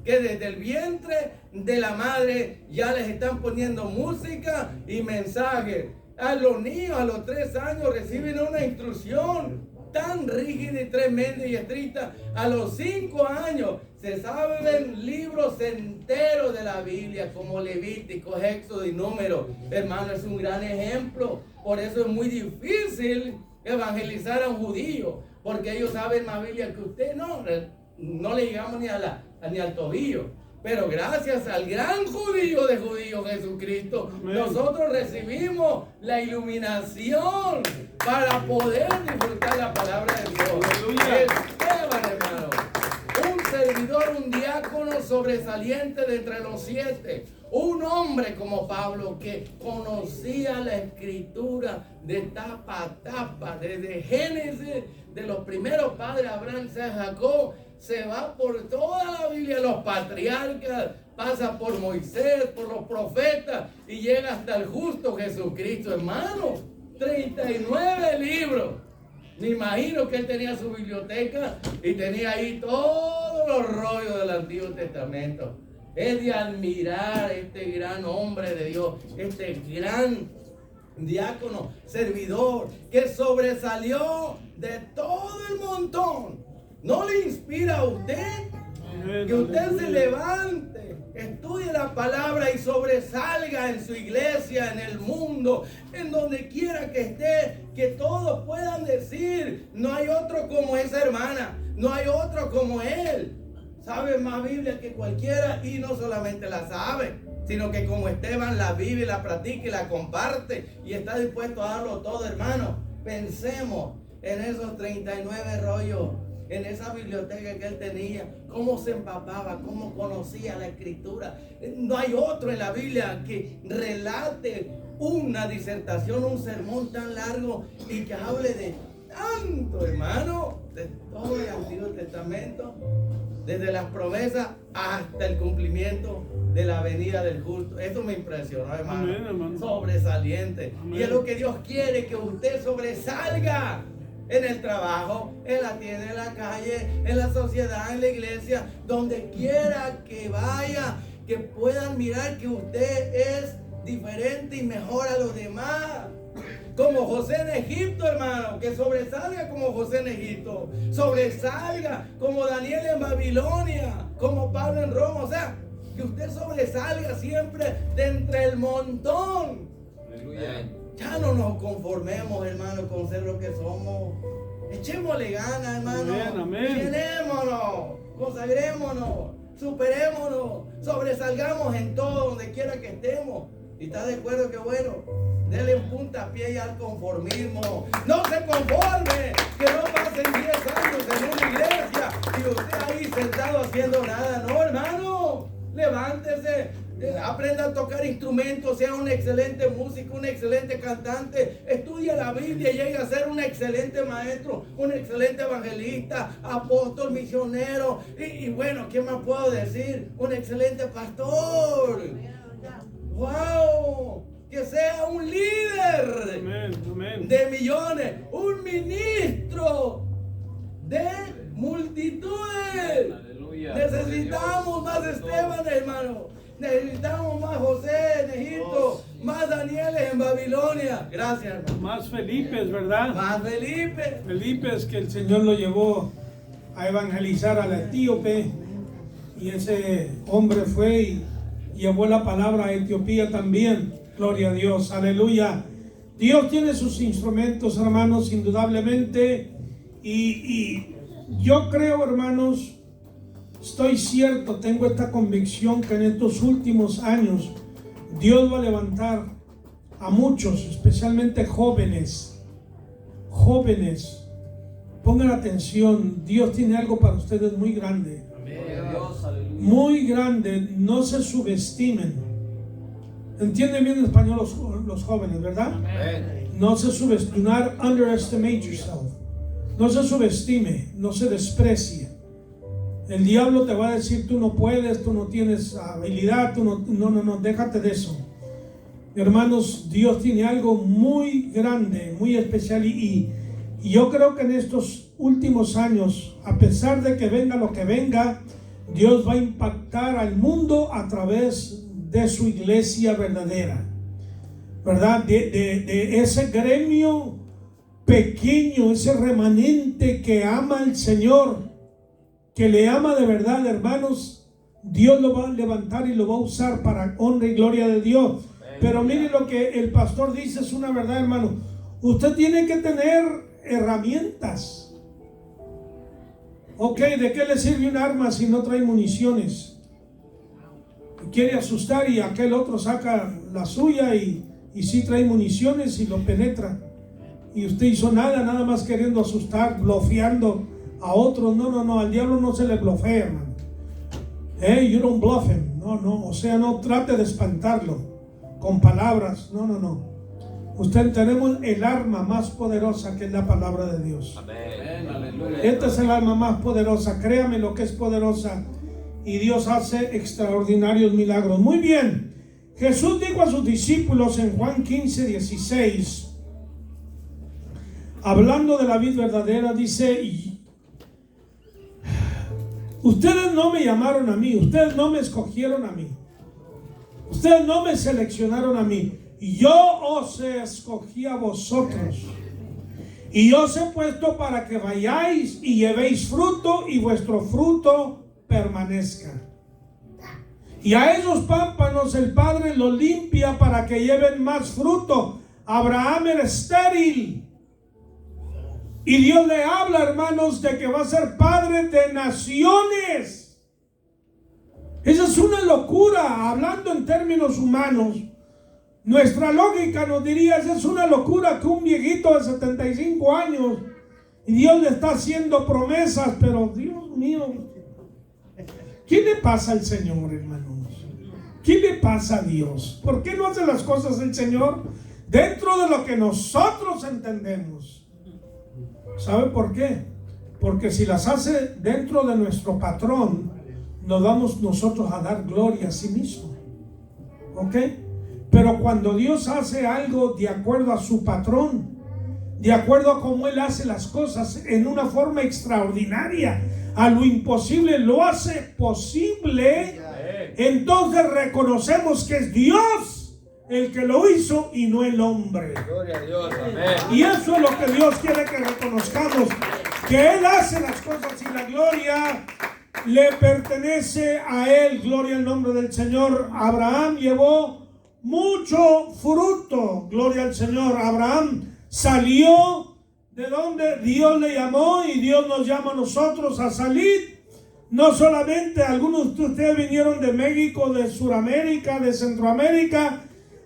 que desde el vientre de la madre ya les están poniendo música y mensajes. A los niños a los 3 años reciben una instrucción tan rígida y tremenda y estricta. A los 5 años se saben libros enteros de la Biblia, como Levítico, Éxodo y Número. Hermano, es un gran ejemplo. Por eso es muy difícil evangelizar a un judío, porque ellos saben más Biblia que usted. No le llegamos ni al tobillo. Pero gracias al gran judío de judíos, Jesucristo, nosotros recibimos la iluminación para poder disfrutar la palabra de Dios. Esteban, hermano, un servidor, un diácono sobresaliente de entre los 7. Un hombre como Pablo que conocía la escritura de tapa a tapa, desde Génesis, de los primeros padres, Abraham, Isaac, Jacob. Se va por toda la Biblia, los patriarcas, pasa por Moisés, por los profetas y llega hasta el justo Jesucristo, hermano. 39 libros. Me imagino que él tenía su biblioteca y tenía ahí todos los rollos del Antiguo Testamento. Es de admirar este gran hombre de Dios, este gran diácono, servidor, que sobresalió de todo el montón. ¿No le inspira a usted? Que usted se levante, estudie la palabra y sobresalga en su iglesia, en el mundo, en donde quiera que esté, que todos puedan decir, no hay otro como esa hermana, No hay otro como él. Sabe más Biblia que cualquiera y no solamente la sabe, sino que como Esteban la vive, la practica y la comparte y está dispuesto a darlo todo, hermano. Pensemos en esos 39 rollos, en esa biblioteca que él tenía, cómo se empapaba, cómo conocía la escritura. No hay otro en la Biblia que relate una disertación, un sermón tan largo y que hable de tanto, hermano, de todo el Antiguo Testamento, desde las promesas hasta el cumplimiento de la venida del justo. Eso me impresionó, hermano. Amén, hermano. Sobresaliente. Amén. Y es lo que Dios quiere, que usted sobresalga en el trabajo, en la tienda, en la calle, en la sociedad, en la iglesia, donde quiera que vaya, que puedan mirar que usted es diferente y mejor a los demás. Como José en Egipto, hermano, que sobresalga como José en Egipto, sobresalga como Daniel en Babilonia, como Pablo en Roma. O sea, que usted sobresalga siempre de entre el montón. Aleluya. Ya no nos conformemos, hermano, con ser lo que somos. Echémosle ganas, hermano. Amén, amén. Llenémonos, consagrémonos, superémonos, sobresalgamos en todo, donde quiera que estemos. ¿Y está de acuerdo? Que bueno, dele un puntapié al conformismo. No se conforme, que no pasen 10 años en una iglesia y usted ahí sentado haciendo nada. No, hermano, levántese, aprenda a tocar instrumentos, sea un excelente músico, un excelente cantante, estudia la Biblia y llegue a ser un excelente maestro, un excelente evangelista, apóstol, misionero y bueno, ¿qué más puedo decir? Un excelente pastor. ¡Wow! Que sea un líder Amén, amén. de millones, un ministro de multitudes. Aleluya. Necesitamos más Esteban, hermano. Necesitamos más José en Egipto, más Daniel en Babilonia. Gracias, hermano. Más Felipes, ¿verdad? Más Felipe. Felipe es que el Señor lo llevó a evangelizar al etíope y ese hombre fue y llevó la palabra a Etiopía también. Gloria a Dios, aleluya. Dios tiene sus instrumentos, hermanos, indudablemente. Y yo creo, hermanos, estoy cierto, tengo esta convicción que en estos últimos años Dios va a levantar a muchos, especialmente jóvenes. Jóvenes, pongan atención, Dios tiene algo para ustedes muy grande. Muy grande, no se subestimen. Entienden bien en español los jóvenes, ¿verdad? Amén. No se subestime, do not underestimate yourself. No se subestime, no se desprecie. El diablo te va a decir, tú no puedes, tú no tienes habilidad, tú no, déjate de eso. Hermanos, Dios tiene algo muy grande, muy especial y yo creo que en estos últimos años, a pesar de que venga lo que venga, Dios va a impactar al mundo a través de su iglesia verdadera, ¿verdad? De ese gremio pequeño, ese remanente que ama al Señor, que le ama de verdad, hermanos. Dios lo va a levantar y lo va a usar para honra y gloria de Dios. Pero miren lo que el pastor dice, es una verdad, hermano. Usted tiene que tener herramientas. Ok, ¿de qué le sirve un arma si no trae municiones? Quiere asustar y aquel otro saca la suya y sí trae municiones y lo penetra. Y usted hizo nada más queriendo asustar, blofeando a otros. No, al diablo no se le blofea, hermano. You don't bluff him. No, o sea, no trate de espantarlo con palabras. No. Usted tenemos el arma más poderosa, que es la palabra de Dios. Amén. Aleluya. Esta es el arma más poderosa, créame lo que es poderosa. Y Dios hace extraordinarios milagros. Muy bien, Jesús dijo a sus discípulos en Juan 15:16, hablando de la vid verdadera, dice: ustedes no me llamaron a mí, ustedes no me escogieron a mí, ustedes no me seleccionaron a mí, yo os escogí a vosotros y os he puesto para que vayáis y llevéis fruto y vuestro fruto permanezca. Y a esos pámpanos el Padre los limpia para que lleven más fruto. Abraham era estéril Y Dios le habla, hermanos, de que va a ser padre de naciones. Esa es una locura, hablando en términos humanos. Nuestra lógica nos diría, esa es una locura que un viejito de 75 años y Dios le está haciendo promesas, pero Dios mío, ¿qué le pasa al Señor, hermanos? ¿Qué le pasa a Dios? ¿Por qué no hace las cosas el Señor dentro de lo que nosotros entendemos? ¿Sabe por qué? Porque si las hace dentro de nuestro patrón, nos vamos nosotros a dar gloria a sí mismo. ¿Ok? Pero cuando Dios hace algo de acuerdo a su patrón, de acuerdo a cómo Él hace las cosas en una forma extraordinaria, a lo imposible lo hace posible, entonces reconocemos que es Dios el que lo hizo y no el hombre. Gloria a Dios. Amén. Y eso es lo que Dios quiere que reconozcamos, que Él hace las cosas y la gloria le pertenece a Él. Gloria al nombre del Señor. Abraham llevó mucho fruto. Gloria al Señor. Abraham salió de donde Dios le llamó, y Dios nos llama a nosotros a salir. No solamente algunos de ustedes vinieron de México, de Sudamérica, de Centroamérica,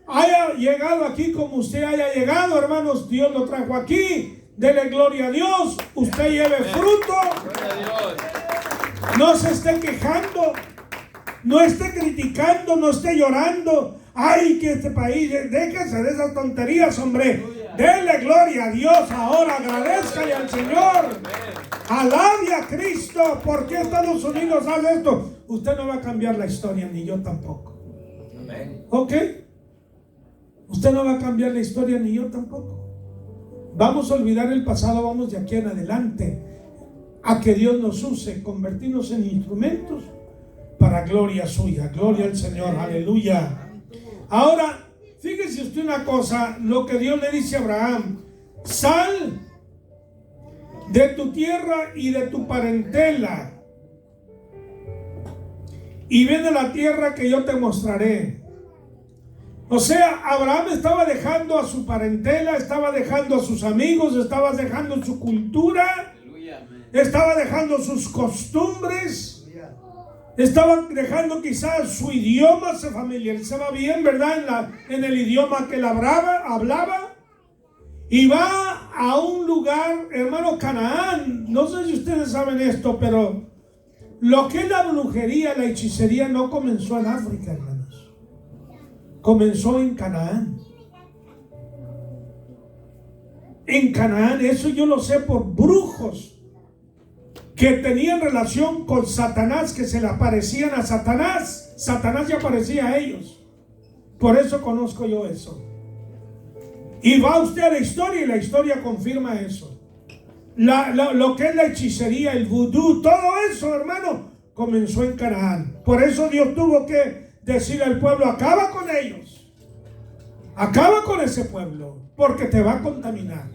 haya llegado aquí como usted haya llegado, hermanos, Dios lo trajo aquí. Dele gloria a Dios. Usted lleve fruto. Gloria a Dios. No se esté quejando, no esté criticando, no esté llorando. Ay, que este país, déjese de esas tonterías, hombre. Dele gloria a Dios ahora, agradezcale al Señor. Alabe a Cristo. ¿Por qué Estados Unidos hace esto? Usted no va a cambiar la historia, ni yo tampoco. Amén. ¿Ok? Usted no va a cambiar la historia, ni yo tampoco. Vamos a olvidar el pasado, vamos de aquí en adelante a que Dios nos use, convertirnos en instrumentos para gloria suya. Gloria al Señor, aleluya. Ahora, fíjese usted una cosa, lo que Dios le dice a Abraham: sal de tu tierra y de tu parentela y ven a la tierra que yo te mostraré. O sea, Abraham estaba dejando a su parentela, estaba dejando a sus amigos, estaba dejando su cultura, estaba dejando sus costumbres, estaba dejando quizás su idioma, se familiarizaba bien, ¿verdad? En el idioma que él hablaba, y va a un lugar, hermano, Canaán. No sé si ustedes saben esto, pero lo que es la brujería, la hechicería, no comenzó en África, hermanos. Comenzó en Canaán. En Canaán, eso yo lo sé por brujos que tenían relación con Satanás, que se le aparecían a Satanás. Satanás ya aparecía a ellos. Por eso conozco yo eso. Y va usted a la historia y la historia confirma eso. Lo que es la hechicería, el vudú, todo eso, hermano, comenzó en Canaán. Por eso Dios tuvo que decirle al pueblo: acaba con ellos, acaba con ese pueblo, porque te va a contaminar.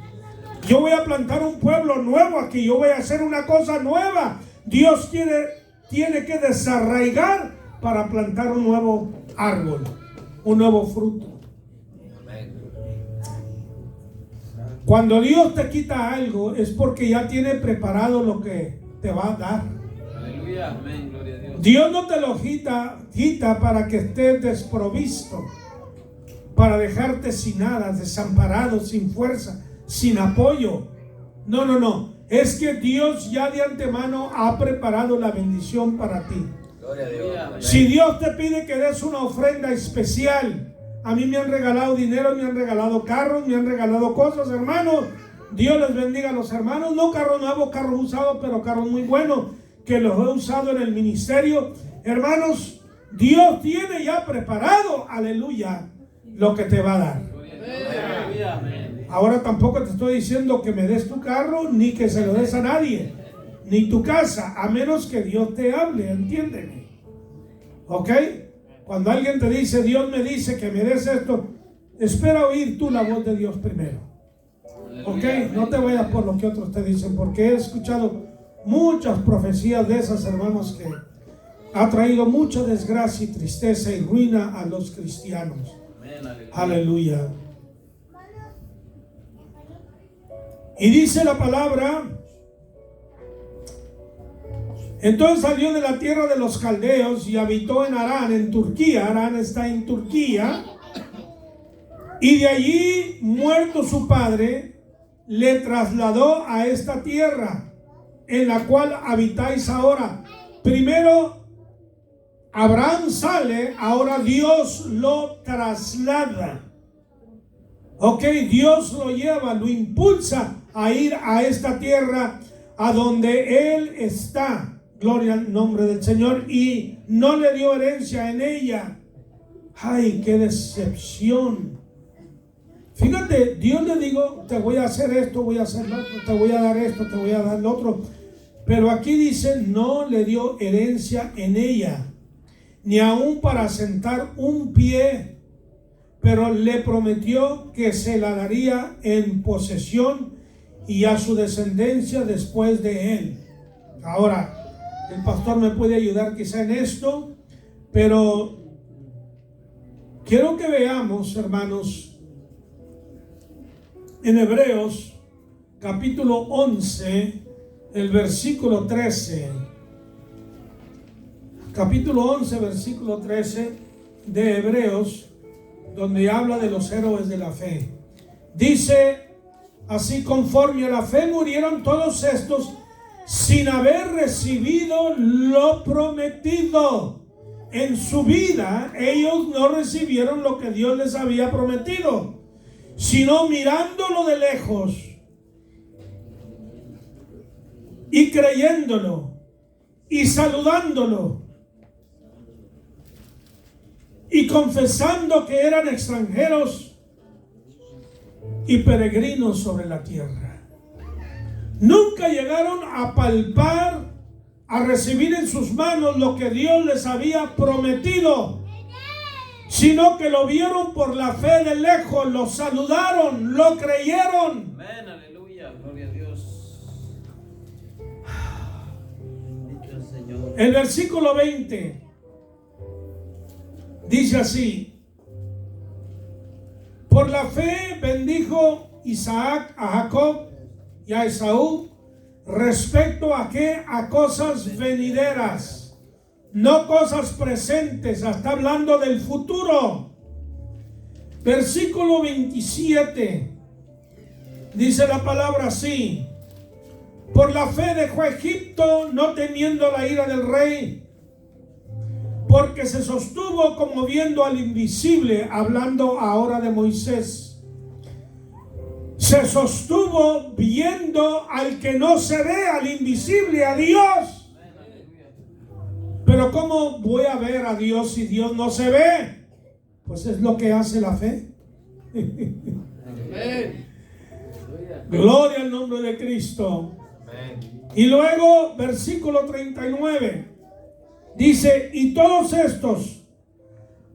Yo voy a plantar un pueblo nuevo aquí, yo voy a hacer una cosa nueva. Dios tiene que desarraigar para plantar un nuevo árbol, un nuevo fruto. Cuando Dios te quita algo, es porque ya tiene preparado lo que te va a dar. Aleluya. Amén. Gloria a Dios. Dios no te lo quita para que estés desprovisto, para dejarte sin nada, desamparado, sin fuerza, sin apoyo. No, no, no. Es que Dios ya de antemano ha preparado la bendición para ti. Gloria a Dios. Amén. Si Dios te pide que des una ofrenda especial, a mí me han regalado dinero, me han regalado carros, me han regalado cosas, hermanos. Dios les bendiga a los hermanos. No carro nuevo, carro usado, pero carros muy buenos, que los he usado en el ministerio. Hermanos, Dios tiene ya preparado, aleluya, lo que te va a dar. Aleluya. Amén. Ahora tampoco te estoy diciendo que me des tu carro, ni que se lo des a nadie, ni tu casa, a menos que Dios te hable, entiéndeme. ¿Ok? Cuando alguien te dice: Dios me dice que me des esto, espera oír tú la voz de Dios primero. ¿Ok? No te vayas por lo que otros te dicen, porque he escuchado muchas profecías de esas, hermanos, que ha traído mucha desgracia y tristeza y ruina a los cristianos. Amén. Aleluya. Y dice la palabra: entonces salió de la tierra de los caldeos y habitó en Harán, en Turquía. Harán está en Turquía. Y de allí, muerto su padre, le trasladó a esta tierra en la cual habitáis ahora. Primero Abraham sale, ahora Dios lo traslada. Ok, Dios lo lleva, lo impulsa a ir a esta tierra a donde él está. Gloria al nombre del Señor. Y no le dio herencia en ella. Ay, qué decepción. Fíjate, Dios le digo, te voy a hacer esto, voy a hacer lo otro, te voy a dar esto, te voy a dar lo otro. Pero aquí dice, no le dio herencia en ella, ni aún para sentar un pie, pero le prometió que se la daría en posesión y a su descendencia después de él. Ahora, el pastor me puede ayudar quizá en esto, pero quiero que veamos, hermanos, en Hebreos capítulo 11, el versículo 13. Capítulo 11, versículo 13 de Hebreos, donde habla de los héroes de la fe. Dice así: conforme a la fe murieron todos estos sin haber recibido lo prometido. En su vida ellos no recibieron lo que Dios les había prometido, sino mirándolo de lejos y creyéndolo y saludándolo y confesando que eran extranjeros y peregrinos sobre la tierra. Nunca llegaron a palpar, a recibir en sus manos lo que Dios les había prometido, sino que lo vieron por la fe de lejos, lo saludaron, lo creyeron. Amén, aleluya, gloria a Dios. El versículo 20 dice así: por la fe bendijo Isaac a Jacob y a Esaú respecto a qué, a cosas venideras, no cosas presentes. Está hablando del futuro. Versículo 27 dice la palabra así: por la fe dejó Egipto, no temiendo la ira del rey, porque se sostuvo como viendo al invisible. Hablando ahora de Moisés. Se sostuvo viendo al que no se ve, al invisible, a Dios. Pero ¿cómo voy a ver a Dios si Dios no se ve? Pues es lo que hace la fe. Gloria al nombre de Cristo. Y luego, versículo 39, dice: y todos estos,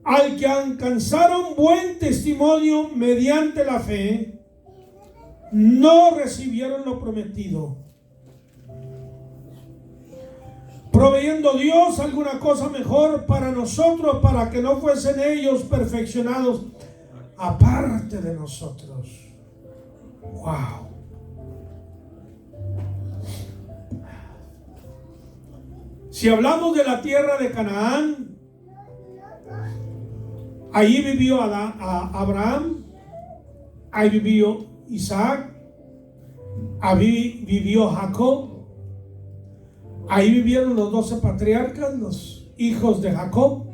al que alcanzaron buen testimonio mediante la fe, no recibieron lo prometido, proveyendo Dios alguna cosa mejor para nosotros, para que no fuesen ellos perfeccionados aparte de nosotros. Wow. Si hablamos de la tierra de Canaán, allí vivió Abraham, ahí vivió Isaac, ahí vivió Jacob, ahí vivieron los 12 patriarcas, los hijos de Jacob,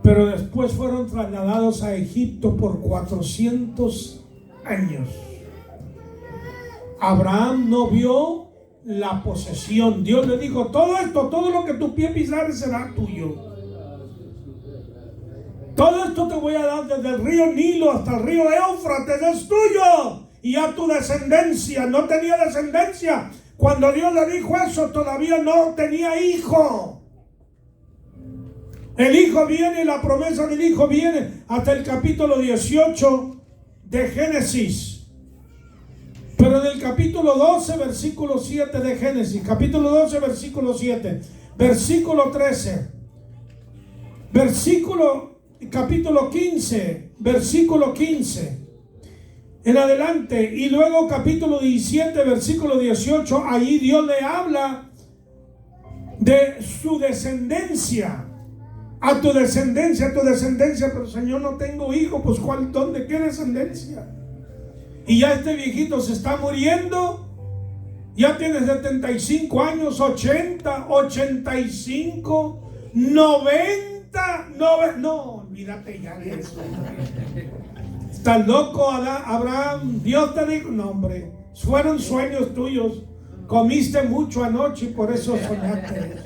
pero después fueron trasladados a Egipto por 400 años. Abraham no vio la posesión. Dios le dijo: todo esto, todo lo que tu pie pisare será tuyo. Todo esto te voy a dar desde el río Nilo hasta el río Éufrates, es tuyo y a tu descendencia. No tenía descendencia. Cuando Dios le dijo eso, todavía no tenía hijo. El hijo viene, la promesa del hijo viene hasta el capítulo 18 de Génesis. Pero en el capítulo 12, versículo 7 de Génesis, capítulo 12, versículo 7, versículo 13, capítulo 15, versículo 15. en adelante. Y luego capítulo 17, versículo 18, ahí Dios le habla de su descendencia. A tu descendencia, pero Señor, no tengo hijo. Pues ¿dónde qué descendencia? Y ya este viejito se está muriendo. Ya tiene 75 años, 80, 85, 90, no, olvídate ya de eso. ¿Estás loco, Abraham? Dios te dijo, no, hombre, fueron sueños tuyos. Comiste mucho anoche y por eso soñaste eso.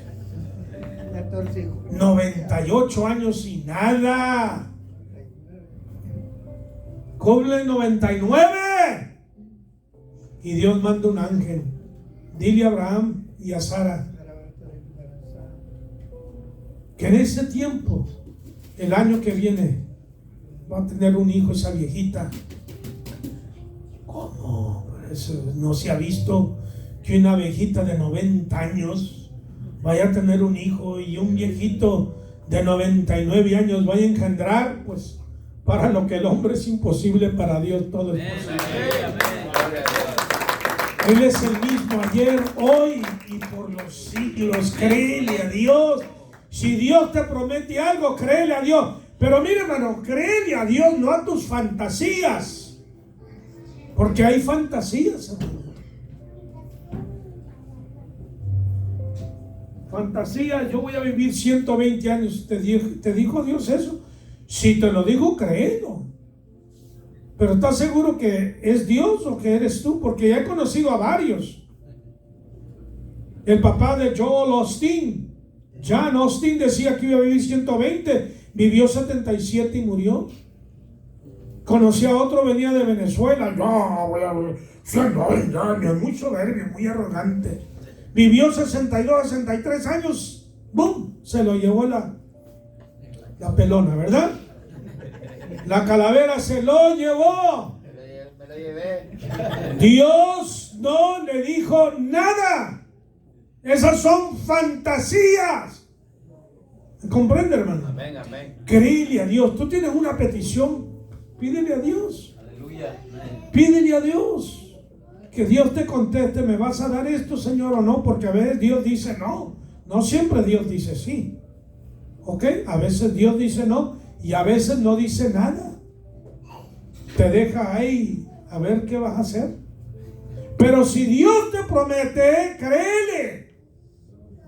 98 años y nada. Cumple 99. Y Dios manda un ángel. Dile a Abraham y a Sara que en ese tiempo, el año que viene, va a tener un hijo esa viejita. ¿Cómo? Eso no se ha visto que una viejita de 90 años vaya a tener un hijo y un viejito de 99 años vaya a engendrar. Pues para lo que el hombre es imposible, para Dios todo es posible. Él es el mismo ayer, hoy y por los siglos. Créele a Dios. Si Dios te promete algo, créele a Dios. Pero mire, hermano, créele a Dios, no a tus fantasías. Porque hay fantasías, hermano. Fantasía, yo voy a vivir 120 años. ¿Te dijo Dios eso? Si te lo dijo, créelo. Pero ¿estás seguro que es Dios o que eres tú? Porque ya he conocido a varios. El papá de Joel Osteen, John Osteen, decía que iba a vivir 120. Vivió 77 y murió. Conocí a otro, venía de Venezuela. No, voy a vivir 120 años. Muy soberbio, muy arrogante. Vivió 62, 63 años. ¡Bum! Se lo llevó la pelona, ¿verdad? La calavera se lo llevó. Me lo llevé. Dios no le dijo nada. Esas son fantasías. ¿Comprende, hermano? Amén, amén. Créele a Dios. Tú tienes una petición, pídele a Dios. Aleluya. Pídele a Dios. Que Dios te conteste, ¿me vas a dar esto, Señor, o no? Porque a veces Dios dice no. No siempre Dios dice sí. ¿Ok? A veces Dios dice no. Y a veces no dice nada. Te deja ahí a ver qué vas a hacer. Pero si Dios te promete, créele.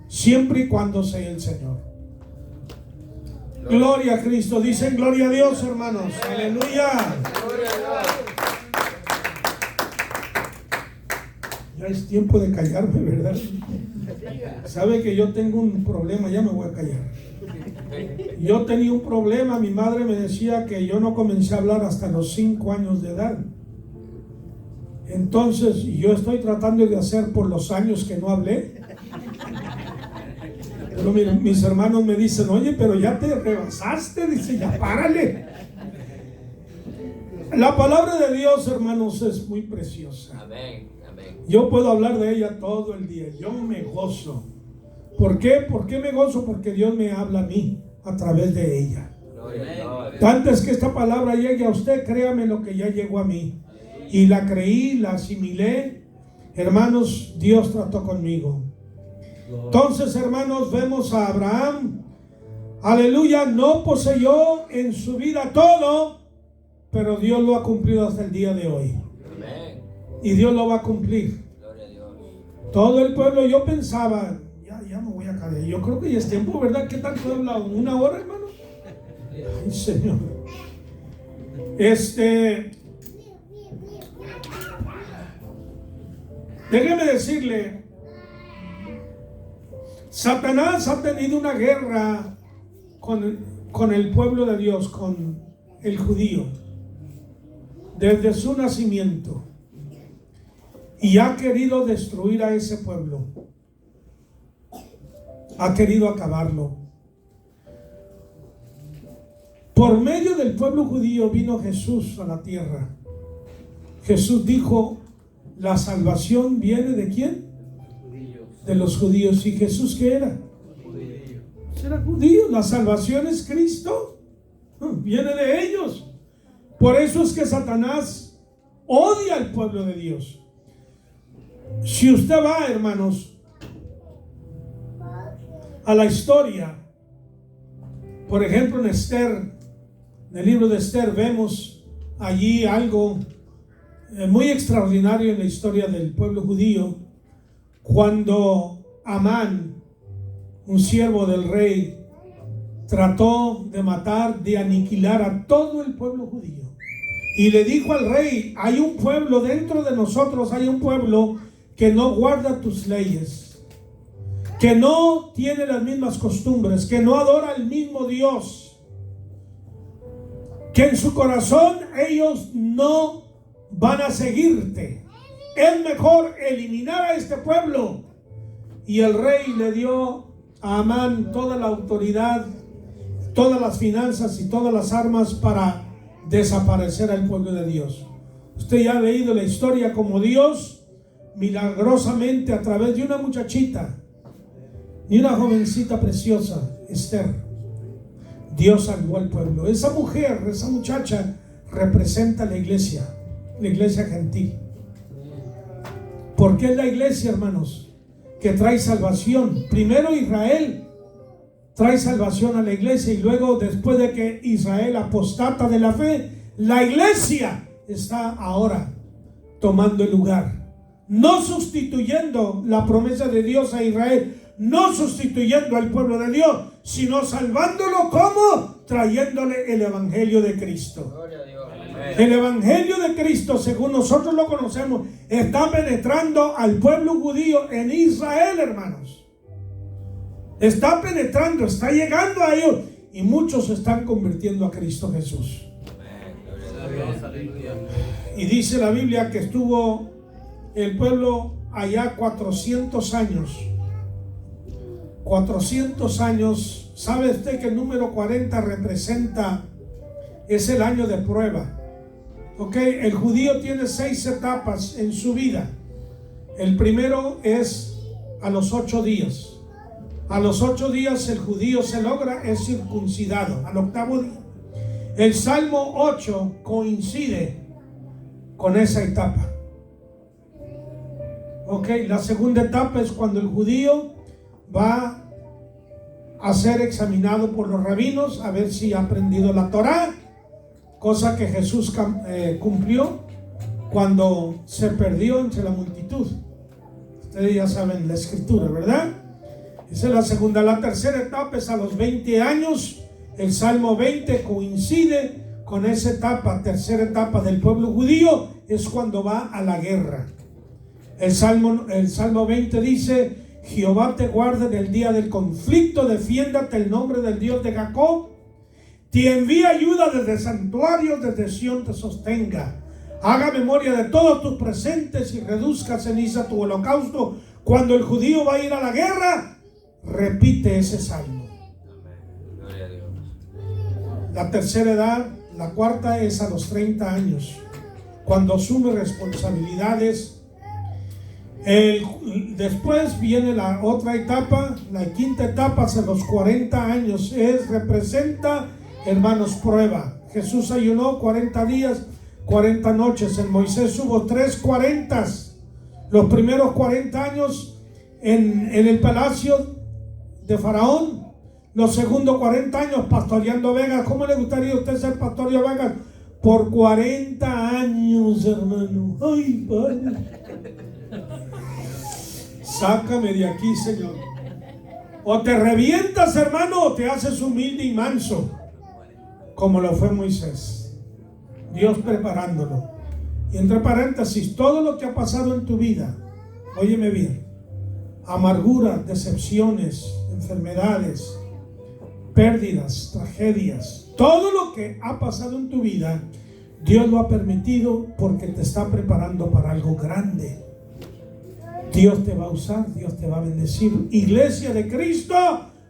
Siempre y cuando sea el Señor. Gloria a Cristo. Dicen gloria a Dios, hermanos. Aleluya. Ya es tiempo de callarme, ¿verdad? Sabe que yo tengo un problema, ya me voy a callar. Yo tenía un problema, mi madre me decía que yo no comencé a hablar hasta los 5 años de edad. Entonces yo estoy tratando de hacer por los años que no hablé. Pero mira, mis hermanos me dicen, oye, pero ya te rebasaste, dice, ya párale. La palabra de Dios, hermanos, es muy preciosa. Amén, amén. Yo puedo hablar de ella todo el día, yo me gozo. ¿Por qué? ¿Por qué me gozo? Porque Dios me habla a mí a través de ella. Antes que esta palabra llegue a usted, créame lo que ya llegó a mí. Y la creí, la asimilé. Hermanos, Dios trató conmigo. Entonces, hermanos, vemos a Abraham. Aleluya, no poseyó en su vida todo, pero Dios lo ha cumplido hasta el día de hoy. Amén. Y Dios lo va a cumplir. Gloria a Dios. Todo el pueblo, yo pensaba, ya me voy a caer. Yo creo que ya es tiempo, ¿verdad? ¿Qué tanto he hablado? ¿1 hora, hermano? Ay, Señor. Déjeme decirle, Satanás ha tenido una guerra con el pueblo de Dios, con el judío, desde su nacimiento. Y ha querido destruir a ese pueblo. Ha querido acabarlo. Por medio del pueblo judío vino Jesús a la tierra. Jesús dijo, la salvación viene ¿de quién? De los judíos. ¿Y Jesús qué era? Era judío. La salvación es Cristo. Viene de ellos. Por eso es que Satanás odia al pueblo de Dios. Si usted va, hermanos, a la historia, por ejemplo en Esther, en el libro de Esther, vemos allí algo muy extraordinario en la historia del pueblo judío, cuando Amán, un siervo del rey, trató de matar, de aniquilar a todo el pueblo judío. Y le dijo al rey: hay un pueblo dentro de nosotros, hay un pueblo que no guarda tus leyes, que no tiene las mismas costumbres, que no adora al mismo Dios, que en su corazón ellos no van a seguirte. Es mejor eliminar a este pueblo. Y el rey le dio a Amán toda la autoridad, todas las finanzas y todas las armas para desaparecer al pueblo de Dios. Usted ya ha leído la historia como Dios milagrosamente, a través de una muchachita y una jovencita preciosa, Esther, Dios salvó al pueblo. Esa mujer, esa muchacha representa la iglesia gentil. Porque es la iglesia, hermanos, que trae salvación. Primero Israel trae salvación a la iglesia, y luego, después de que Israel apostata de la fe, la iglesia está ahora tomando el lugar, no sustituyendo la promesa de Dios a Israel, no sustituyendo al pueblo de Dios, sino salvándolo. ¿Cómo? Trayéndole el evangelio de Cristo. El evangelio de Cristo, según nosotros lo conocemos, está penetrando al pueblo judío en Israel, hermanos. Está penetrando, está llegando a ellos, y muchos se están convirtiendo a Cristo Jesús. Y dice la Biblia que estuvo el pueblo allá 400 años. 400 años. ¿Sabe usted que el número 40 representa, es el año de prueba? Ok, el judío tiene 6 etapas en su vida. El primero es a los 8 días. A los 8 días el judío se logra, es circuncidado. Al 8º día. El Salmo 8 coincide con esa etapa. Ok, la segunda etapa es cuando el judío va a ser examinado por los rabinos a ver si ha aprendido la Torá, cosa que Jesús cumplió cuando se perdió entre la multitud. Ustedes ya saben la escritura, ¿verdad? Esa es la segunda. La tercera etapa es a los 20 años. El Salmo 20 coincide con esa etapa, tercera etapa del pueblo judío, es cuando va a la guerra. El Salmo 20 dice: Jehová te guarde en el día del conflicto, defiéndate el nombre del Dios de Jacob, te envía ayuda desde santuarios, desde Sión te sostenga, haga memoria de todos tus presentes y reduzca ceniza tu holocausto. Cuando el judío va a ir a la guerra, repite ese salmo. La tercera edad, la cuarta, es a los 30 años, cuando asume responsabilidades. Después viene la otra etapa, la quinta etapa, a los 40 años, representa, hermanos, prueba. Jesús ayunó 40 días, 40 noches. En Moisés hubo 3 40s. Los primeros 40 años en el palacio de Faraón. Los segundos 40 años pastoreando ovejas. ¿Cómo le gustaría a usted ser pastor de ovejas? Por 40 años, hermano. Ay, Padre, sácame de aquí, Señor. O te revientas, hermano, o te haces humilde y manso, como lo fue Moisés. Dios preparándolo. Y entre paréntesis, todo lo que ha pasado en tu vida, óyeme bien: amargura, decepciones, enfermedades, pérdidas, tragedias, todo lo que ha pasado en tu vida, Dios lo ha permitido porque te está preparando para algo grande. Dios te va a usar, Dios te va a bendecir. Iglesia de Cristo,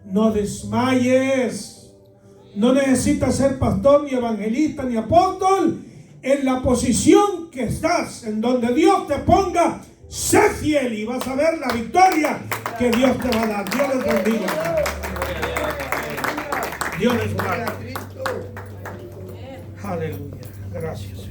no desmayes. No necesitas ser pastor, ni evangelista, ni apóstol. En la posición que estás, en donde Dios te ponga, sé fiel y vas a ver la victoria que Dios te va a dar. Dios les bendiga. Dios les guarde. Aleluya. Gracias.